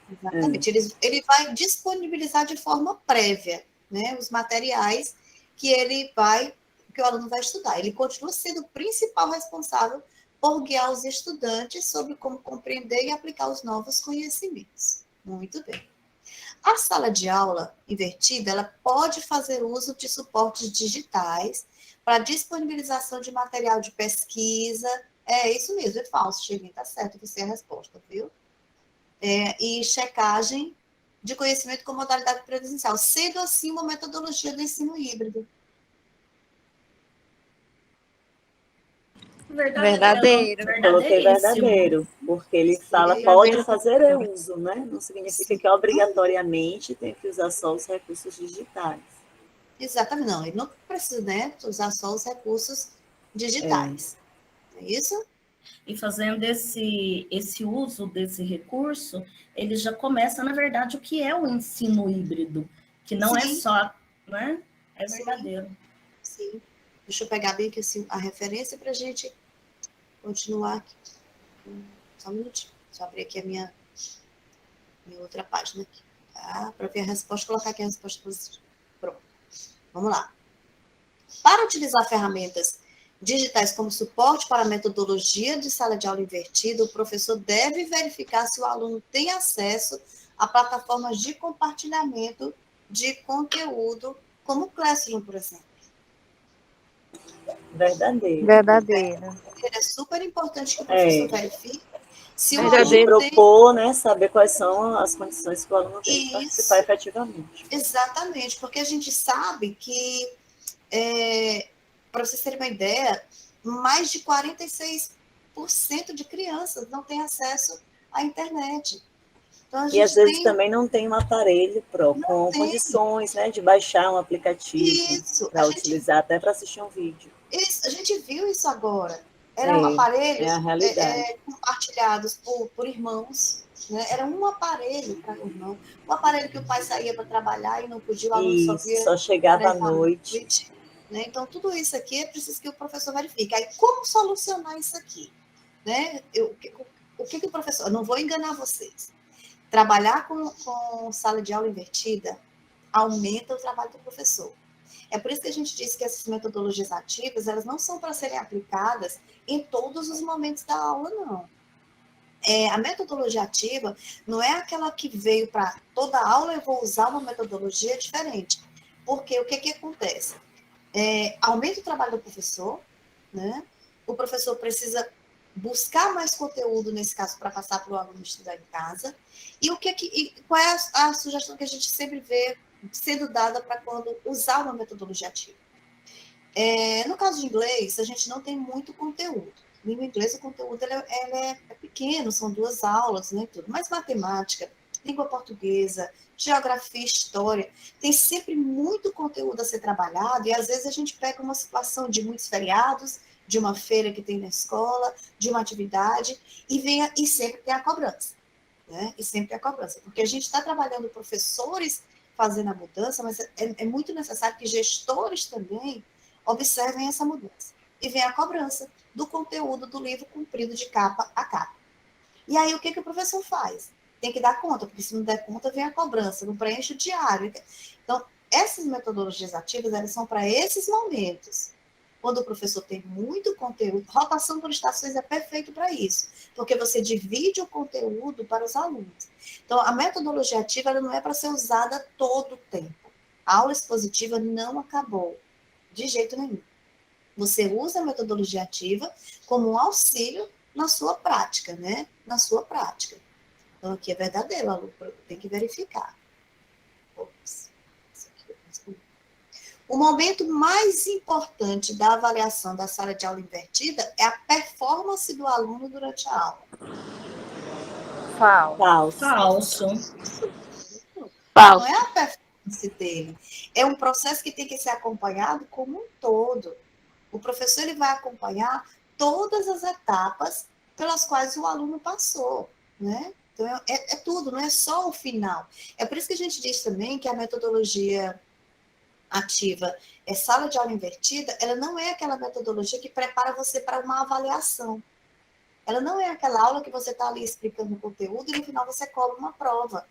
S2: Ele vai disponibilizar de forma prévia, né, os materiais que o aluno vai estudar. Ele continua sendo o principal responsável por guiar os estudantes sobre como compreender e aplicar os novos conhecimentos. Muito bem. A sala de aula invertida, ela pode fazer uso de suportes digitais para disponibilização de material de pesquisa. É isso mesmo, é falso, Cheirinho, está certo, você é a resposta, viu? E checagem de conhecimento com modalidade presencial, sendo assim uma metodologia do ensino híbrido.
S5: Verdadeiro.
S8: Coloquei verdadeiro, porque ele fala pode fazer uso, né? Não significa que obrigatoriamente tem que usar só os recursos digitais.
S2: Exatamente, não. Ele não precisa, né, usar só os recursos digitais. É isso?
S7: E fazendo esse uso desse recurso, ele já começa, na verdade, o que é o ensino híbrido, que não é só, né? É verdadeiro.
S2: Sim. Deixa eu pegar bem aqui assim, a referência para a gente continuar aqui. Só um minutinho. Só abrir aqui a minha outra página aqui. Tá? Para ver a resposta, colocar aqui a resposta positiva. Pronto. Vamos lá. Para utilizar ferramentas digitais como suporte para a metodologia de sala de aula invertida, o professor deve verificar se o aluno tem acesso a plataformas de compartilhamento de conteúdo, como o Classroom, por exemplo.
S8: Verdadeiro.
S2: É super importante que o professor verifique se o
S8: De
S2: aluno
S8: propor, né, saber quais são as condições que o aluno tem que participar efetivamente.
S2: Exatamente, porque a gente sabe que, para vocês terem uma ideia, mais de 46% de crianças não têm acesso à internet. Então,
S8: e às vezes também não tem um aparelho com condições, né, de baixar um aplicativo para utilizar, até para assistir um vídeo.
S2: A gente viu isso agora. Eram aparelhos compartilhados por irmãos. Né? Era um aparelho para o irmão. Um aparelho que o pai saía para trabalhar e não podia, o aluno
S8: só chegava à noite.
S2: Né? Então, tudo isso aqui é preciso que o professor verifique. Aí, como solucionar isso aqui? Né? O que o professor... Eu não vou enganar vocês. Trabalhar com sala de aula invertida aumenta o trabalho do professor. É por isso que a gente diz que essas metodologias ativas, elas não são para serem aplicadas em todos os momentos da aula, não. A metodologia ativa não é aquela que veio para toda aula eu vou usar uma metodologia diferente. Porque o que acontece? Aumenta o trabalho do professor, né? O professor precisa buscar mais conteúdo, nesse caso, para passar para o aluno estudar em casa. E qual é a sugestão que a gente sempre vê sendo dada para quando usar uma metodologia ativa? No caso de inglês, a gente não tem muito conteúdo. Língua inglesa, o conteúdo ele é pequeno, são 2 aulas, né, tudo. Mas matemática, língua portuguesa, geografia, história, tem sempre muito conteúdo a ser trabalhado, e às vezes a gente pega uma situação de muitos feriados, de uma feira que tem na escola, de uma atividade, e sempre tem a cobrança. Né? E sempre tem a cobrança, porque a gente está trabalhando professores fazendo a mudança, mas é muito necessário que gestores também observem essa mudança. E vem a cobrança do conteúdo do livro cumprido de capa a capa. E aí, o que o professor faz? Tem que dar conta, porque se não der conta, vem a cobrança, não preenche o diário. Então, essas metodologias ativas, elas são para esses momentos. Quando o professor tem muito conteúdo, rotação por estações é perfeito para isso, porque você divide o conteúdo para os alunos. Então, a metodologia ativa ela não é para ser usada todo o tempo. A aula expositiva não acabou, de jeito nenhum. Você usa a metodologia ativa como um auxílio na sua prática, né? Na sua prática. Então, aqui é verdadeiro, o aluno tem que verificar. O momento mais importante da avaliação da sala de aula invertida é a performance do aluno durante a aula.
S7: Falso.
S2: Não é a performance dele. É um processo que tem que ser acompanhado como um todo. O professor ele vai acompanhar todas as etapas pelas quais o aluno passou, né? Então, é tudo, não é só o final. É por isso que a gente diz também que a metodologia ativa sala de aula invertida, ela não é aquela metodologia que prepara você para uma avaliação. Ela não é aquela aula que você está ali explicando o conteúdo e no final você cobra uma prova.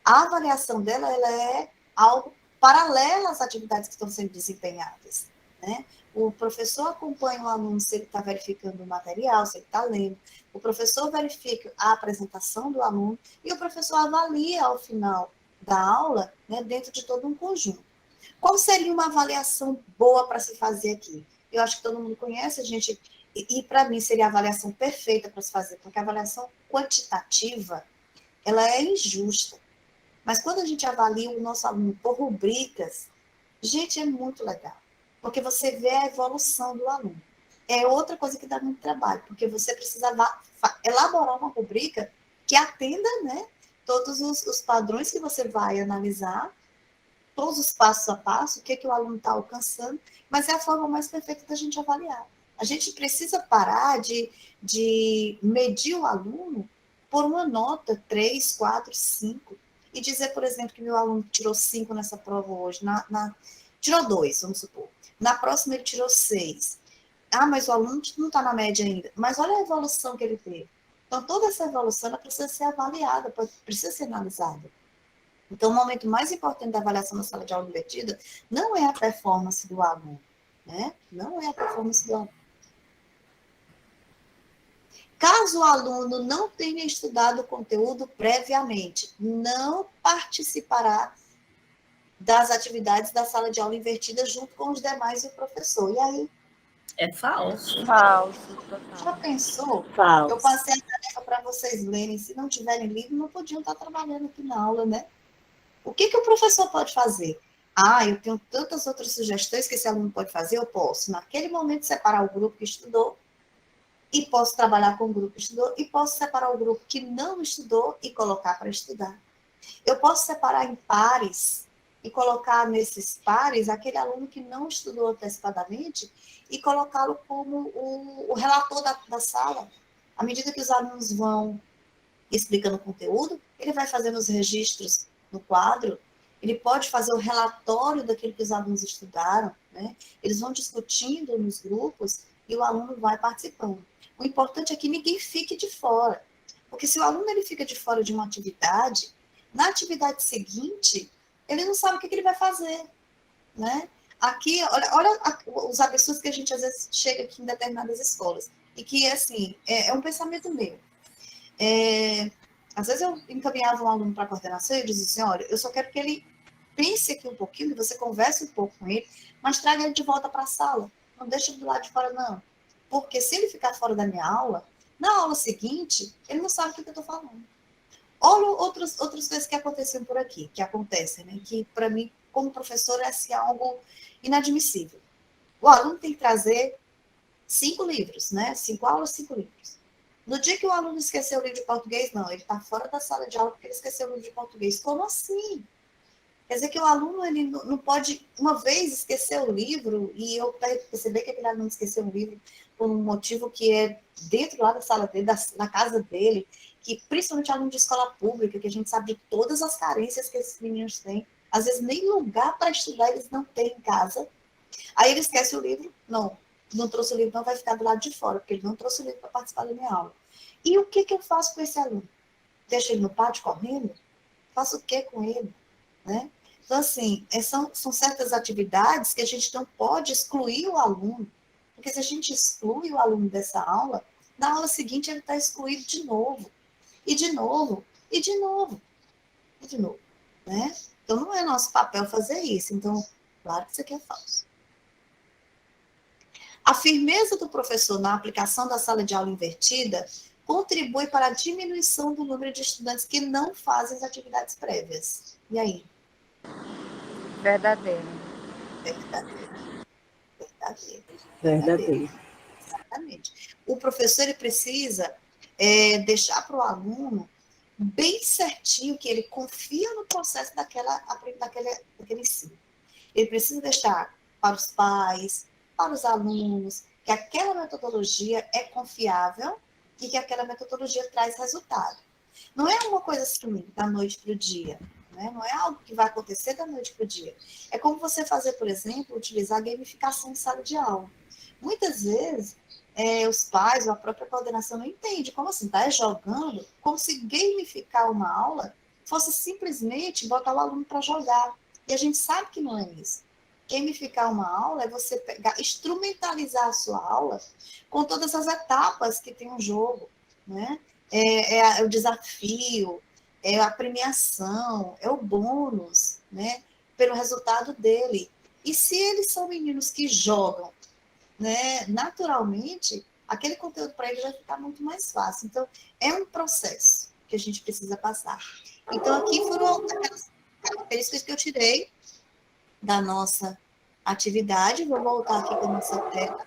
S2: A avaliação dela ela é algo paralelo às atividades que estão sendo desempenhadas, né? O professor acompanha o aluno se ele está verificando o material, se ele está lendo. O professor verifica a apresentação do aluno e o professor avalia ao final da aula, né, dentro de todo um conjunto. Qual seria uma avaliação boa para se fazer aqui? Eu acho que todo mundo conhece, a gente, e para mim seria a avaliação perfeita para se fazer, porque a avaliação quantitativa, ela é injusta. Mas quando a gente avalia o nosso aluno por rubricas, gente, é muito legal. Porque você vê a evolução do aluno. é outra coisa que dá muito trabalho, porque você precisa elaborar uma rubrica que atenda, né, todos os padrões que você vai analisar, todos os passos a passo, o que o aluno está alcançando, mas é a forma mais perfeita da gente avaliar. A gente precisa parar de medir o aluno por uma nota 3, 4, 5, e dizer, por exemplo, que meu aluno tirou 5 nessa prova hoje, tirou 2, vamos supor. Na próxima ele tirou 6. Ah, mas o aluno não está na média ainda. Mas olha a evolução que ele teve. Então, toda essa evolução ela precisa ser avaliada, precisa ser analisada. Então, o momento mais importante da avaliação na sala de aula invertida não é a performance do aluno, né? Não é a performance do aluno. Caso o aluno não tenha estudado o conteúdo previamente, não participará das atividades da sala de aula invertida junto com os demais e o professor. E aí?
S7: É falso.
S5: Falso.
S2: Já pensou?
S8: Falso.
S2: Eu passei a tarefa para vocês lerem. Se não tiverem lido, não podiam estar trabalhando aqui na aula, né? O que o professor pode fazer? Ah, eu tenho tantas outras sugestões que esse aluno pode fazer. Eu posso, naquele momento, separar o grupo que estudou e posso trabalhar com o grupo que estudou e posso separar o grupo que não estudou e colocar para estudar. Eu posso separar em pares e colocar nesses pares aquele aluno que não estudou antecipadamente e colocá-lo como o relator da sala. À medida que os alunos vão explicando o conteúdo, ele vai fazendo os registros no quadro, ele pode fazer o relatório daquilo que os alunos estudaram, né? Eles vão discutindo nos grupos e o aluno vai participando. O importante é que ninguém fique de fora, porque se o aluno ele fica de fora de uma atividade, na atividade seguinte, ele não sabe o que ele vai fazer, né? Aqui, olha os absurdos que a gente às vezes chega aqui em determinadas escolas, e que, assim, é um pensamento meu. Às vezes eu encaminhava um aluno para a coordenação e eu dizia assim, olha, eu só quero que ele pense aqui um pouquinho, você converse um pouco com ele, mas traga ele de volta para a sala, não deixe ele do lado de fora, não. Porque se ele ficar fora da minha aula, na aula seguinte, ele não sabe o que eu estou falando. Olha outras coisas que aconteciam por aqui, que acontecem, né? Que para mim, como professor, é assim, algo inadmissível. O aluno tem que trazer 5 livros, né? 5 aulas, 5 livros. No dia que o aluno esqueceu o livro de português, não, ele está fora da sala de aula porque ele esqueceu o livro de português. Como assim? Quer dizer que o aluno ele não pode, uma vez, esquecer o livro e eu perceber que aquele aluno esqueceu o livro por um motivo que é dentro lá da sala dele, da casa dele, que principalmente aluno de escola pública, que a gente sabe de todas as carências que esses meninos têm, às vezes nem lugar para estudar eles não têm em casa. Aí ele esquece o livro, não trouxe o livro, não vai ficar do lado de fora, porque ele não trouxe o livro para participar da minha aula. E o que eu faço com esse aluno? Deixo ele no pátio correndo? Faço o que com ele? Né? Então, assim, são certas atividades que a gente não pode excluir o aluno, porque se a gente exclui o aluno dessa aula, na aula seguinte ele está excluído de novo, e de novo, e de novo, e de novo. Né? Então, não é nosso papel fazer isso. Então, claro que isso aqui é falso. A firmeza do professor na aplicação da sala de aula invertida contribui para a diminuição do número de estudantes que não fazem as atividades prévias. E aí?
S5: Verdadeiro.
S8: Verdadeiro.
S2: Exatamente. O professor ele precisa deixar para o aluno bem certinho que ele confia no processo daquele ensino. Ele precisa deixar para os pais, para os alunos, que aquela metodologia é confiável e que aquela metodologia traz resultado. Não é uma coisa assim, da noite para o dia. Né? Não é algo que vai acontecer da noite para o dia. É como você fazer, por exemplo, utilizar gamificação em sala de aula. Muitas vezes, os pais ou a própria coordenação não entende como assim, tá jogando, como se gamificar uma aula fosse simplesmente botar o aluno para jogar. E a gente sabe que não é isso. Gamificar uma aula é você pegar, instrumentalizar a sua aula com todas as etapas que tem um jogo, né? É o desafio, é a premiação, é o bônus, né? Pelo resultado dele. E se eles são meninos que jogam, né, naturalmente, aquele conteúdo para eles vai ficar muito mais fácil. Então, é um processo que a gente precisa passar. Então, aqui foram aquelas características que eu tirei da nossa atividade. Vou voltar aqui para a nossa tela.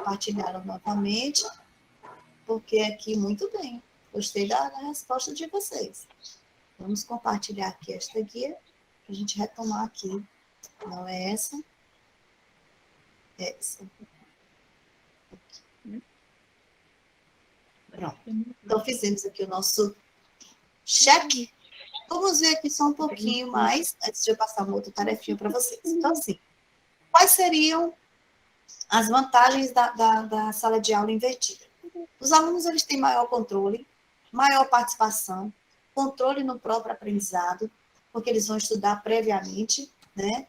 S2: compartilhá-la novamente, porque aqui, muito bem, gostei da resposta de vocês. Vamos compartilhar aqui esta guia, para a gente retomar aqui. Não é essa? É essa. Pronto. Então, fizemos aqui o nosso cheque. Vamos ver aqui só um pouquinho mais, antes de eu passar uma outra tarefinha para vocês. Então, assim, quais seriam as vantagens da sala de aula invertida? Os alunos, eles têm maior controle, maior participação, controle no próprio aprendizado, porque eles vão estudar previamente, né?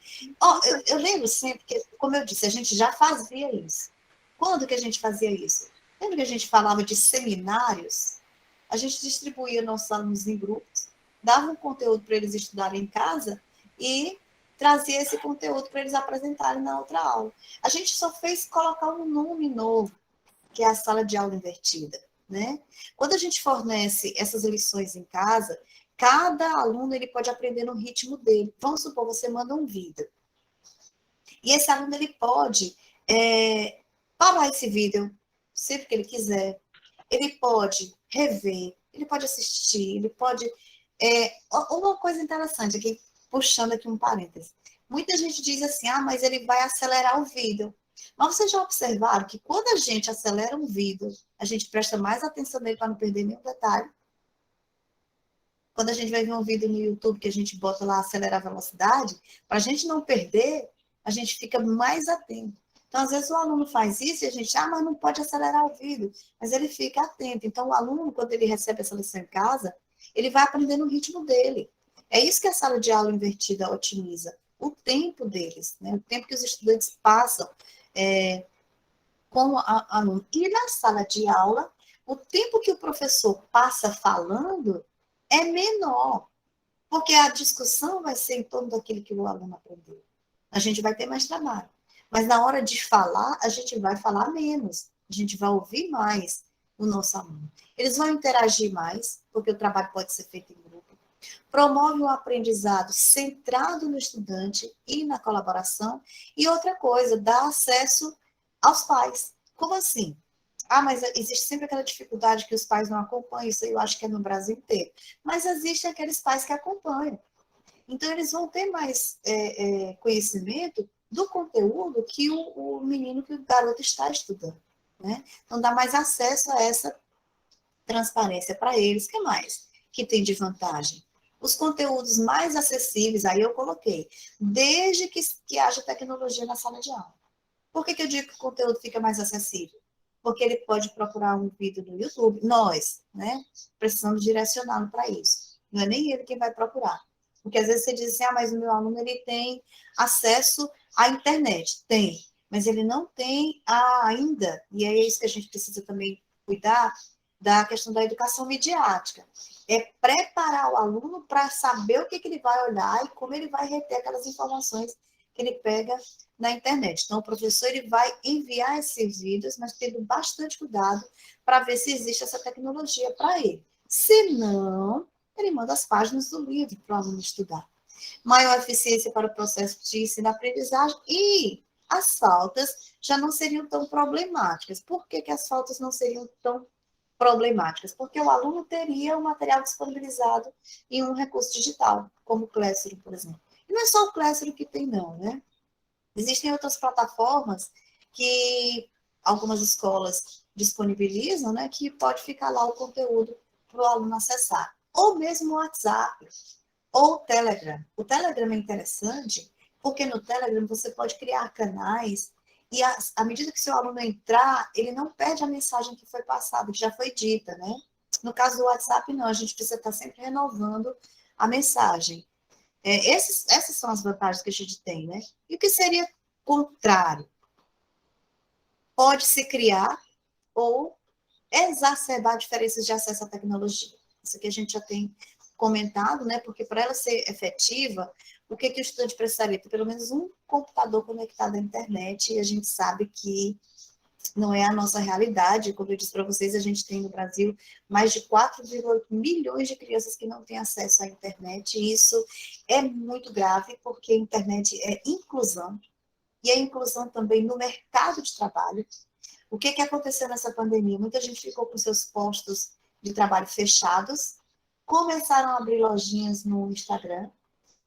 S2: Eu lembro sempre que, como eu disse, a gente já fazia isso. Quando que a gente fazia isso? Lembra que a gente falava de seminários? A gente distribuía nossos alunos em grupos, dava um conteúdo para eles estudarem em casa e trazia esse conteúdo para eles apresentarem na outra aula. A gente só fez colocar um nome novo, que é a sala de aula invertida, né? Quando a gente fornece essas lições em casa, cada aluno ele pode aprender no ritmo dele. Vamos supor, você manda um vídeo. E esse aluno ele pode parar esse vídeo sempre que ele quiser. Ele pode rever, ele pode assistir, ele pode... uma coisa interessante aqui, puxando aqui um parêntese. Muita gente diz assim, mas ele vai acelerar o vídeo. Mas vocês já observaram que quando a gente acelera um vídeo, a gente presta mais atenção nele para não perder nenhum detalhe? Quando a gente vai ver um vídeo no YouTube que a gente bota lá acelerar a velocidade, para a gente não perder, a gente fica mais atento. Então, às vezes o aluno faz isso e a gente, mas não pode acelerar o vídeo. Mas ele fica atento. Então, o aluno, quando ele recebe essa lição em casa, ele vai aprender no ritmo dele. É isso que a sala de aula invertida otimiza. O tempo deles, né? O tempo que os estudantes passam com o aluno. E na sala de aula, o tempo que o professor passa falando é menor, porque a discussão vai ser em torno daquilo que o aluno aprendeu. A gente vai ter mais trabalho. Mas na hora de falar, a gente vai falar menos. A gente vai ouvir mais o nosso aluno. Eles vão interagir mais, porque o trabalho pode ser feito em grupo. Promove um aprendizado centrado no estudante e na colaboração. E outra coisa, dá acesso aos pais. Como assim? Mas existe sempre aquela dificuldade que os pais não acompanham, isso eu acho que é no Brasil inteiro. Mas existem aqueles pais que acompanham. Então, eles vão ter mais conhecimento do conteúdo que o menino, que o garoto está estudando, né? Então, dá mais acesso a essa transparência para eles. O que mais que tem de vantagem? Os conteúdos mais acessíveis, aí eu coloquei, desde que haja tecnologia na sala de aula. Por que eu digo que o conteúdo fica mais acessível? Porque ele pode procurar um vídeo no YouTube. Nós, né, precisamos direcioná-lo para isso. Não é nem ele quem vai procurar. Porque às vezes você diz assim, mas o meu aluno ele tem acesso à internet. Tem, mas ele não tem ainda, e é isso que a gente precisa também cuidar, da questão da educação midiática. É preparar o aluno para saber o que ele vai olhar e como ele vai reter aquelas informações que ele pega na internet. Então, o professor ele vai enviar esses vídeos, mas tendo bastante cuidado para ver se existe essa tecnologia para ele. Se não, ele manda as páginas do livro para o aluno estudar. Maior eficiência para o processo de ensino-aprendizagem e as faltas já não seriam tão problemáticas. Por que as faltas não seriam tão problemáticas? Porque o aluno teria o material disponibilizado em um recurso digital, como o Classroom, por exemplo. E não é só o Classroom que tem, não, né? Existem outras plataformas que algumas escolas disponibilizam, né, que pode ficar lá o conteúdo para o aluno acessar. Ou mesmo o WhatsApp, ou o Telegram. O Telegram é interessante porque no Telegram você pode criar canais e à medida que seu aluno entrar, ele não perde a mensagem que foi passada, que já foi dita, né? No caso do WhatsApp, não, a gente precisa estar sempre renovando a mensagem. Essas são as vantagens que a gente tem, né? E o que seria contrário? Pode-se criar ou exacerbar diferenças de acesso à tecnologia. Isso aqui a gente já tem comentado, né? Porque para ela ser efetiva, o que o estudante precisaria? Ter pelo menos um computador conectado à internet, e a gente sabe que não é a nossa realidade. Como eu disse para vocês, a gente tem no Brasil mais de 4,8 milhões de crianças que não têm acesso à internet, e isso é muito grave, porque a internet é inclusão, e é inclusão também no mercado de trabalho, O que aconteceu nessa pandemia? Muita gente ficou com seus postos de trabalho fechados, começaram a abrir lojinhas no Instagram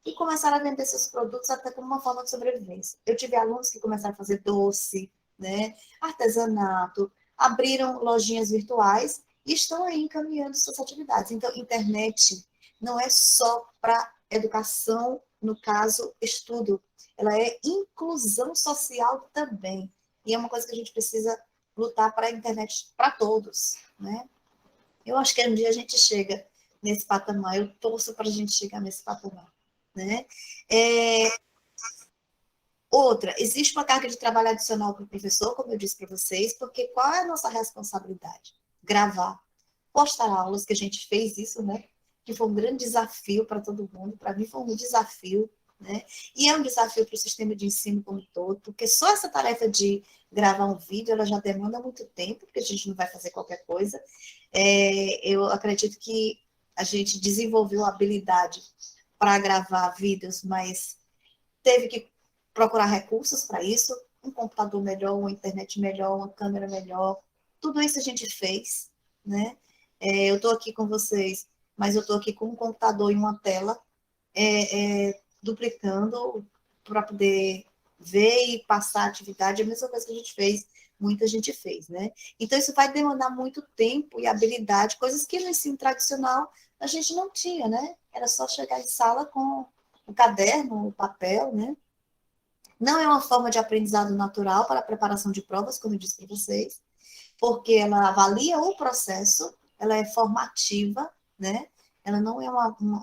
S2: e começaram a vender seus produtos até como uma forma de sobrevivência. Eu tive alunos que começaram a fazer doce, né, artesanato, abriram lojinhas virtuais e estão aí encaminhando suas atividades. Então, internet não é só para educação, no caso, estudo. Ela é inclusão social também. E é uma coisa que a gente precisa lutar para a internet para todos, né? Eu acho que um dia a gente chega nesse patamar, eu torço para a gente chegar nesse patamar, né? Outra, existe uma carga de trabalho adicional para o professor, como eu disse para vocês, porque qual é a nossa responsabilidade? Gravar, postar aulas, que a gente fez isso, né? Que foi um grande desafio para todo mundo, para mim foi um desafio, né? E é um desafio para o sistema de ensino como um todo, porque só essa tarefa de gravar um vídeo, ela já demanda muito tempo, porque a gente não vai fazer qualquer coisa. Eu acredito que a gente desenvolveu a habilidade para gravar vídeos, mas teve que procurar recursos para isso, um computador melhor, uma internet melhor, uma câmera melhor, tudo isso a gente fez, né? Eu estou aqui com vocês, mas eu estou aqui com um computador e uma tela, duplicando para poder ver e passar a atividade, a mesma coisa que a gente fez, muita gente fez, né? Então, isso vai demandar muito tempo e habilidade, coisas que no ensino tradicional a gente não tinha, né? Era só chegar em sala com o caderno, o papel, né? Não é uma forma de aprendizado natural para a preparação de provas, como eu disse para vocês, porque ela avalia o processo, ela é formativa, né? Ela não é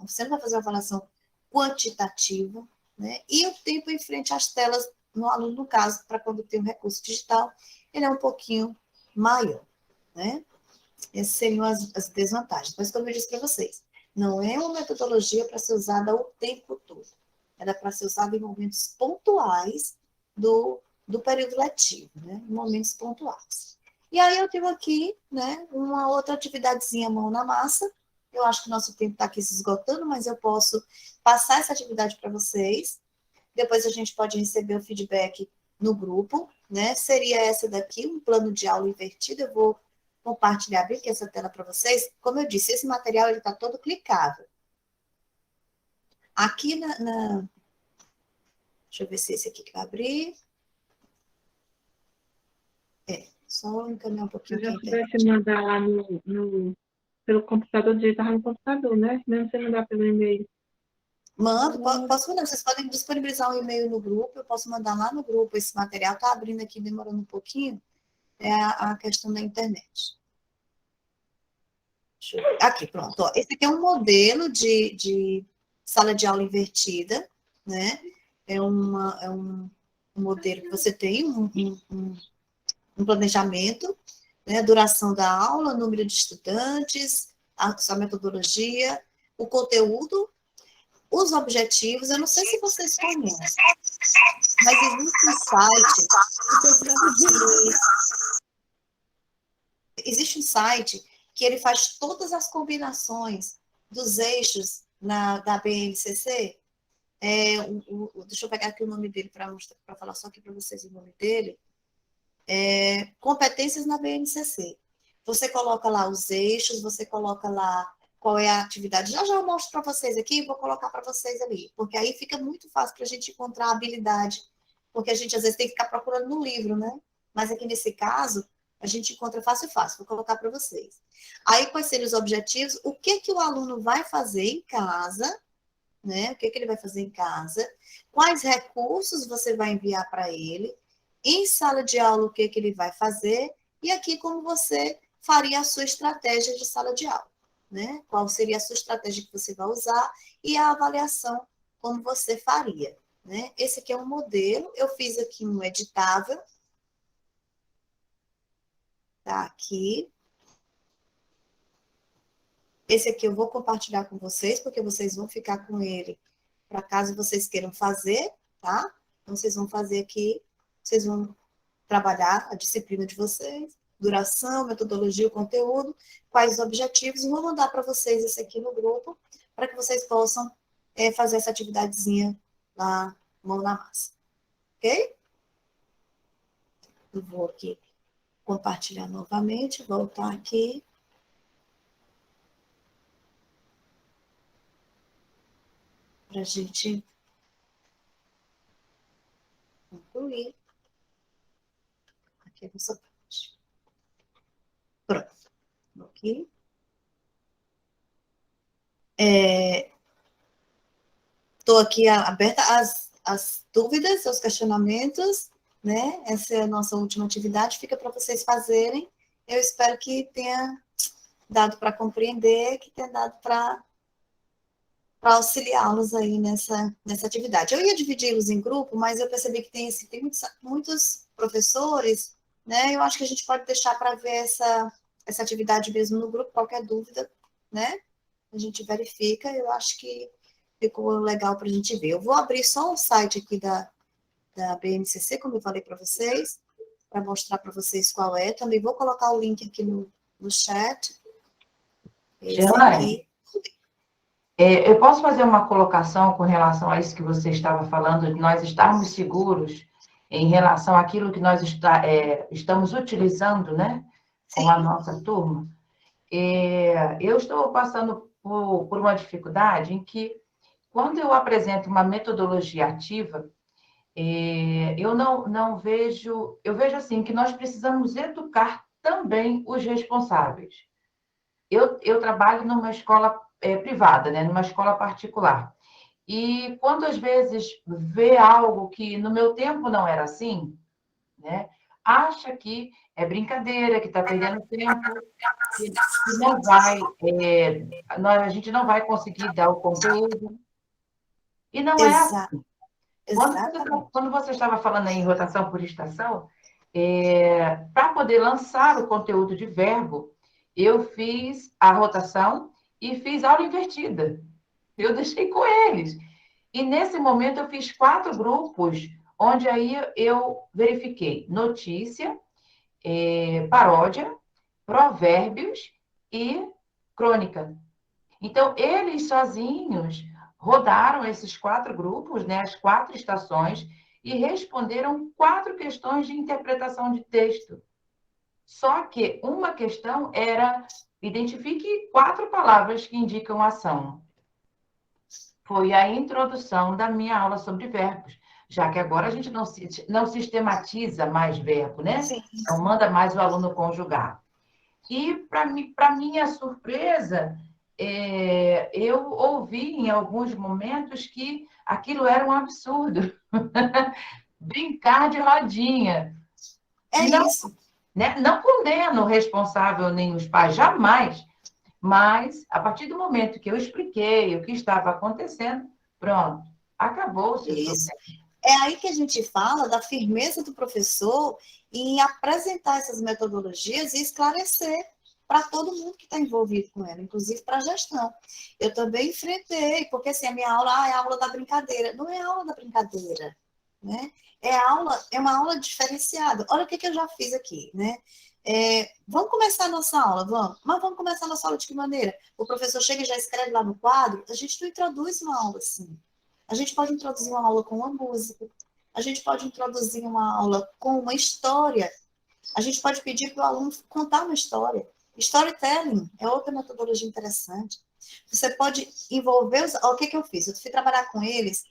S2: você não vai fazer uma avaliação quantitativa, né? E o tempo em frente às telas, no aluno, no caso, para quando tem um recurso digital, ele é um pouquinho maior, né? Essas seriam as desvantagens. Mas, como eu disse para vocês, não é uma metodologia para ser usada o tempo todo. Ela é para ser usada em momentos pontuais do período letivo, né? Em momentos pontuais. E aí eu tenho aqui, né, uma outra atividadezinha mão na massa. Eu acho que o nosso tempo está aqui se esgotando, mas eu posso passar essa atividade para vocês. Depois a gente pode receber o feedback no grupo, né? Seria essa daqui, um plano de aula invertido. Eu vou compartilhar bem aqui essa tela para vocês. Como eu disse, esse material está todo clicável. Aqui deixa eu ver se esse aqui que vai abrir. Só encaminhar um pouquinho.
S10: Se já pudesse mandar lá pelo computador, digitar no computador, né? Mesmo você mandar pelo e-mail.
S2: Mando, posso mandar. Vocês podem disponibilizar um e-mail no grupo, eu posso mandar lá no grupo esse material. Está abrindo aqui, demorando um pouquinho. É a questão da internet. Deixa eu ver. Aqui, pronto. Ó. Esse aqui é um modelo de sala de aula invertida, né? É um modelo que você tem um planejamento, né? A duração da aula, número de estudantes, a sua metodologia, o conteúdo, os objetivos. Eu não sei se vocês conhecem, mas existe um site que ele faz todas as combinações dos eixos da BNCC. Deixa eu pegar aqui o nome dele para falar só aqui para vocês o nome dele. Competências na BNCC. Você coloca lá os eixos, você coloca lá qual é a atividade. Já eu mostro para vocês aqui, vou colocar para vocês ali, porque aí fica muito fácil para a gente encontrar a habilidade, porque a gente às vezes tem que ficar procurando no livro, né? Mas aqui nesse caso, a gente encontra fácil, vou colocar para vocês. Aí, quais seriam os objetivos? O que o aluno vai fazer em casa, né? O que ele vai fazer em casa? Quais recursos você vai enviar para ele? Em sala de aula, o que ele vai fazer? E aqui, como você faria a sua estratégia de sala de aula, né? Qual seria a sua estratégia que você vai usar e a avaliação, como você faria, né? Esse aqui é um modelo. Eu fiz aqui um editável. Tá aqui. Esse aqui eu vou compartilhar com vocês, porque vocês vão ficar com ele para caso vocês queiram fazer, tá? Então, vocês vão fazer aqui, vocês vão trabalhar a disciplina de vocês, duração, metodologia, o conteúdo, quais os objetivos, e vou mandar para vocês esse aqui no grupo, para que vocês possam fazer essa atividadezinha lá, mão na massa. Ok? Eu vou aqui compartilhar novamente, voltar aqui. Para a gente concluir. Aqui é essa parte. Pronto. Aqui. Estou aqui aberta às dúvidas, aos questionamentos, né? Essa é a nossa última atividade, fica para vocês fazerem. Eu espero que tenha dado para compreender, que tenha dado para auxiliá-los aí nessa atividade. Eu ia dividi-los em grupo, mas eu percebi que tem muitos professores, né? Eu acho que a gente pode deixar para ver essa atividade mesmo no grupo, qualquer dúvida, né? A gente verifica, eu acho que ficou legal para a gente ver. Eu vou abrir só o site aqui da BNCC, como eu falei para vocês, para mostrar para vocês qual é. Também vou colocar o link aqui no chat.
S3: Gelane, eu posso fazer uma colocação com relação a isso que você estava falando, de nós estarmos seguros em relação àquilo que nós estamos utilizando, né, com a nossa turma? Eu estou passando por uma dificuldade em que, quando eu apresento uma metodologia ativa, eu não vejo... Eu vejo assim, que nós precisamos educar também os responsáveis. Eu trabalho numa escola privada, né, numa escola particular. E quando, às vezes, vê algo que no meu tempo não era assim, né, acha que é brincadeira, que está perdendo tempo, que não vai, a gente não vai conseguir dar o conteúdo. E não é assim. Quando você estava falando aí em rotação por estação, para poder lançar o conteúdo de verbo, eu fiz a rotação e fiz aula invertida. Eu deixei com eles. E, nesse momento, eu fiz 4 grupos, onde aí eu verifiquei notícia, paródia, provérbios e crônica. Então, eles sozinhos rodaram esses 4 grupos, né, as 4 estações, e responderam 4 questões de interpretação de texto. Só que uma questão era: identifique 4 palavras que indicam ação. Foi a introdução da minha aula sobre verbos, já que agora a gente não sistematiza mais verbo, né?
S2: Sim.
S3: Não manda mais o aluno conjugar. E, para minha surpresa, eu ouvi em alguns momentos que aquilo era um absurdo. Brincar de rodinha.
S2: Isso.
S3: Né? Não condeno o responsável nem os pais, jamais. Mas, a partir do momento que eu expliquei o que estava acontecendo, pronto, acabou-se o problema.
S2: É aí que a gente fala da firmeza do professor em apresentar essas metodologias e esclarecer para todo mundo que está envolvido com ela, inclusive para a gestão. Eu também enfrentei, porque assim, a minha aula é a aula da brincadeira. Não é a aula da brincadeira, né? É uma aula diferenciada. Olha o que eu já fiz aqui, né? Vamos começar a nossa aula, vamos. Mas vamos começar a nossa aula de que maneira? O professor chega e já escreve lá no quadro, a gente não introduz uma aula assim. A gente pode introduzir uma aula com uma música, a gente pode introduzir uma aula com uma história, a gente pode pedir para o aluno contar uma história. Storytelling é outra metodologia interessante. Você pode envolver o que eu fiz? Eu fui trabalhar com eles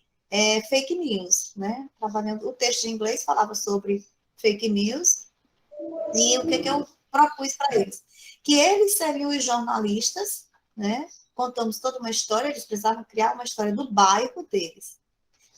S2: fake news, né? Trabalhando, o texto em inglês falava sobre fake news, e o que eu propus para eles? Que eles seriam os jornalistas, né? Contamos toda uma história, eles precisavam criar uma história do bairro deles,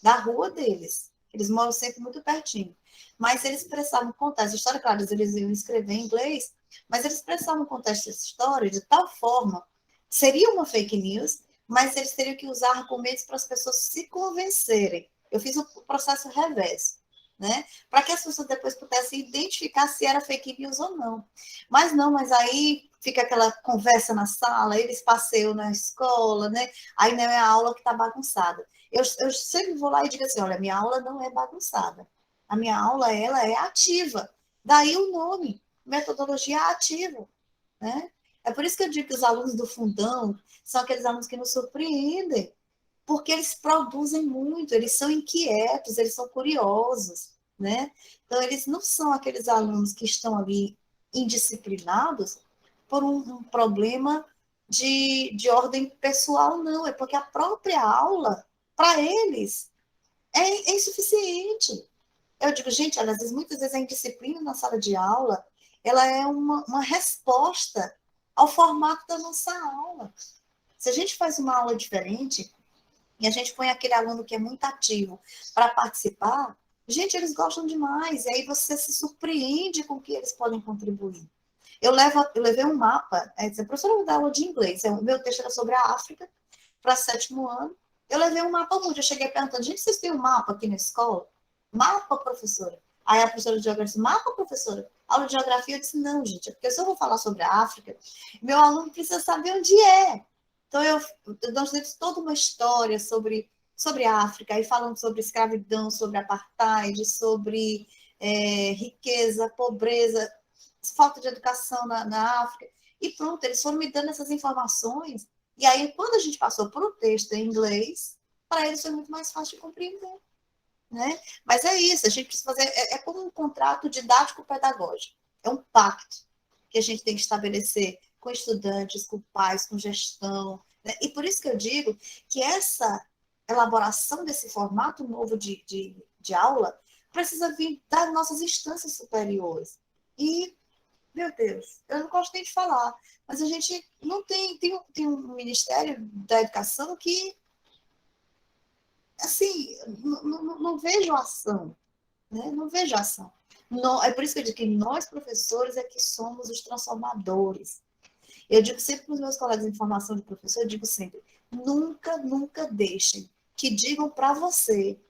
S2: da rua deles. Eles moram sempre muito pertinho. Mas eles precisavam contar essa história, claro, eles iam escrever em inglês, mas eles precisavam contar essa história de tal forma, seria uma fake news, mas eles teriam que usar argumentos para as pessoas se convencerem. Eu fiz o processo reverso, né? Para que as pessoas depois pudessem identificar se era fake news ou não. Mas aí fica aquela conversa na sala, eles passeiam na escola, né? Aí não é a aula que está bagunçada. Eu sempre vou lá e digo assim, olha, minha aula não é bagunçada. A minha aula, ela é ativa. Daí o nome, metodologia ativa, né? É por isso que eu digo que os alunos do fundão são aqueles alunos que nos surpreendem, porque eles produzem muito, eles são inquietos, eles são curiosos, né? Então, eles não são aqueles alunos que estão ali indisciplinados por um problema de ordem pessoal, não. É porque a própria aula, para eles, é insuficiente. Eu digo, gente, às vezes, muitas vezes a indisciplina na sala de aula, ela é uma resposta ao formato da nossa aula. Se a gente faz uma aula diferente e a gente põe aquele aluno que é muito ativo para participar, gente, eles gostam demais. E aí você se surpreende com o que eles podem contribuir. Eu levei um mapa, a professora me dá aula de inglês, o meu texto era sobre a África, para 7º ano. Eu levei um mapa muito, eu cheguei perguntando, gente, vocês têm um mapa aqui na escola? Mapa, professora. Aí a professora de geografia disse, mapa, professora? Aula de geografia, eu disse, não, gente, é porque se eu vou falar sobre a África, meu aluno precisa saber onde é. Então, nós temos toda uma história sobre a África, aí falando sobre escravidão, sobre apartheid, sobre riqueza, pobreza, falta de educação na África. E pronto, eles foram me dando essas informações. E aí, quando a gente passou para o texto em inglês, para eles foi muito mais fácil de compreender. Né? Mas é isso, a gente precisa fazer, é como um contrato didático-pedagógico, é um pacto que a gente tem que estabelecer com estudantes, com pais, com gestão, né? E por isso que eu digo que essa elaboração desse formato novo de aula precisa vir das nossas instâncias superiores. E, meu Deus, eu não gosto nem de falar, mas a gente não tem um Ministério da Educação que assim, não vejo ação, né? Não vejo ação. Não, é por isso que eu digo que nós, professores, é que somos os transformadores. Eu digo sempre para os meus colegas de formação de professor, eu digo sempre, nunca deixem que digam para você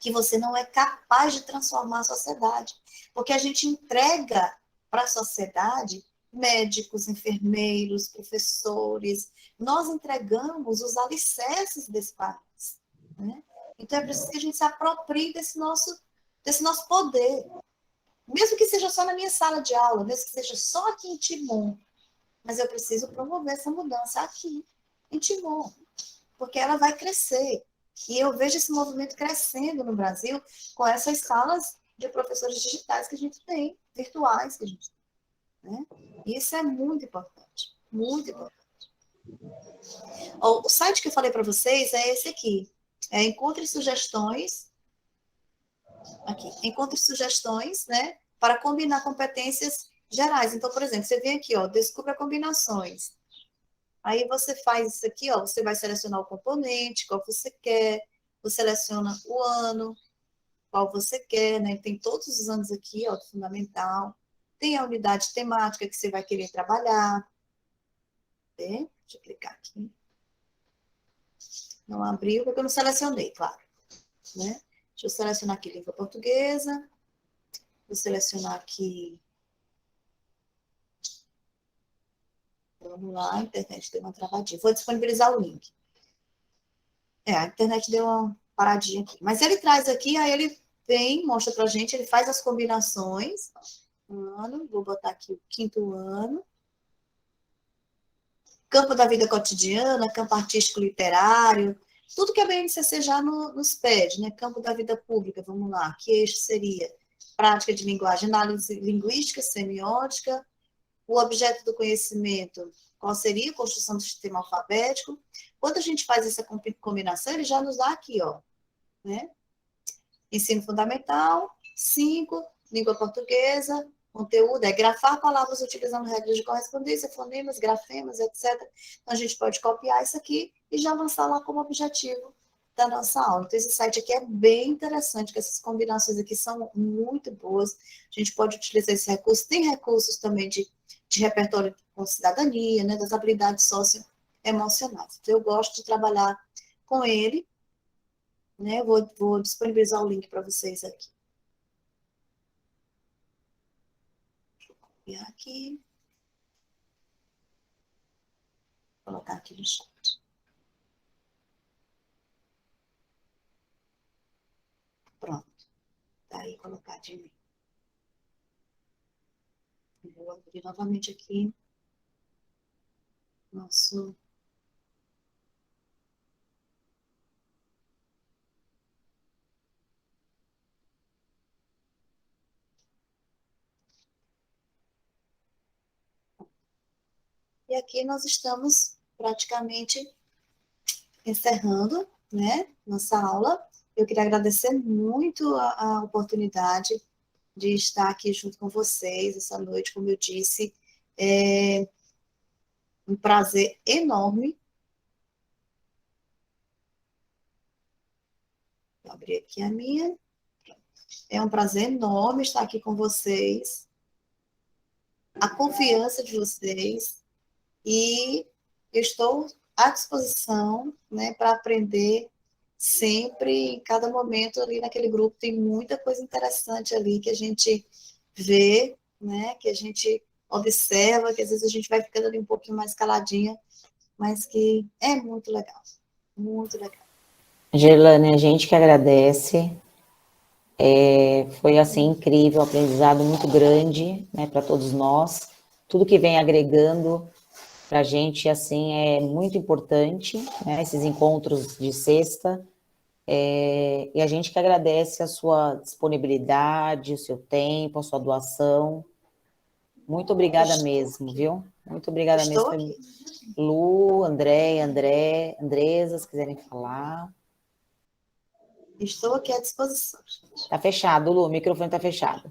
S2: que você não é capaz de transformar a sociedade. Porque a gente entrega para a sociedade médicos, enfermeiros, professores, nós entregamos os alicerces desse país. Né? Então, é preciso que a gente se aproprie desse nosso poder. Mesmo que seja só na minha sala de aula, mesmo que seja só aqui em Timon. Mas eu preciso promover essa mudança aqui, em Timon. Porque ela vai crescer. E eu vejo esse movimento crescendo no Brasil com essas salas de professores digitais que a gente tem, virtuais que a gente tem. Né? E isso é muito importante. Muito importante. O site que eu falei para vocês é esse aqui. Encontre sugestões. Aqui. Encontre sugestões, né? Para combinar competências gerais. Então, por exemplo, você vem aqui, ó, descubra combinações. Aí você faz isso aqui, ó, você vai selecionar o componente, qual você quer, você seleciona o ano, qual você quer, né? Tem todos os anos aqui, ó, do fundamental. Tem a unidade temática que você vai querer trabalhar. Né? Deixa eu clicar aqui. Não abriu, porque eu não selecionei, claro. Né? Deixa eu selecionar aqui língua portuguesa. Vou selecionar aqui. Vamos lá, a internet deu uma travadinha. Vou disponibilizar o link. A internet deu uma paradinha aqui. Mas ele traz aqui, aí ele vem, mostra pra gente, ele faz as combinações. Ano, vou botar aqui o 5º ano. Campo da vida cotidiana, campo artístico literário, tudo que a BNCC já nos pede, né? Campo da vida pública, vamos lá, que eixo seria? Prática de linguagem, análise linguística, semiótica, o objeto do conhecimento, qual seria? Construção do sistema alfabético. Quando a gente faz essa combinação, ele já nos dá aqui, ó, né? Ensino fundamental, 5, língua portuguesa, conteúdo, grafar palavras utilizando regras de correspondência, fonemas, grafemas, etc. Então, a gente pode copiar isso aqui e já lançar lá como objetivo da nossa aula. Então, esse site aqui é bem interessante, que essas combinações aqui são muito boas. A gente pode utilizar esse recurso. Tem recursos também de repertório com cidadania, né, das habilidades socioemocionais. Então, eu gosto de trabalhar com ele, né? Vou disponibilizar o link para vocês aqui. E aqui. Vou colocar aqui no chat. Pronto. Tá aí colocadinho. Vou abrir novamente aqui. Nosso. E aqui nós estamos praticamente encerrando, né, nossa aula. Eu queria agradecer muito a oportunidade de estar aqui junto com vocês essa noite, como eu disse. É um prazer enorme. Vou abrir aqui a minha. É um prazer enorme estar aqui com vocês. A confiança de vocês. E eu estou à disposição, né, para aprender sempre, em cada momento ali naquele grupo. Tem muita coisa interessante ali que a gente vê, né, que a gente observa, que às vezes a gente vai ficando ali um pouquinho mais caladinha, mas que é muito legal, muito legal.
S1: Gerlane, a gente que agradece. Foi assim incrível, um aprendizado muito grande, né, para todos nós. Tudo que vem agregando para a gente assim é muito importante, né, esses encontros de sexta. E a gente que agradece a sua disponibilidade, o seu tempo, a sua doação. Muito obrigada mesmo, viu? Muito obrigada mesmo. Lu, Andresa, se quiserem falar.
S2: Estou aqui à disposição.
S1: Está fechado, Lu, o microfone está fechado.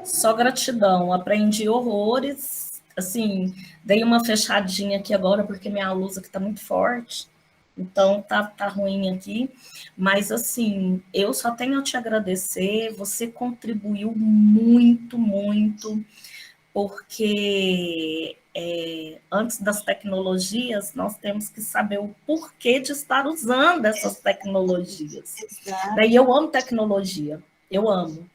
S7: Só gratidão, aprendi horrores, assim, dei uma fechadinha aqui agora, porque minha luz aqui está muito forte, então tá ruim aqui, mas assim, eu só tenho a te agradecer, você contribuiu muito, muito, porque antes das tecnologias, nós temos que saber o porquê de estar usando essas tecnologias. Daí eu amo tecnologia, eu amo.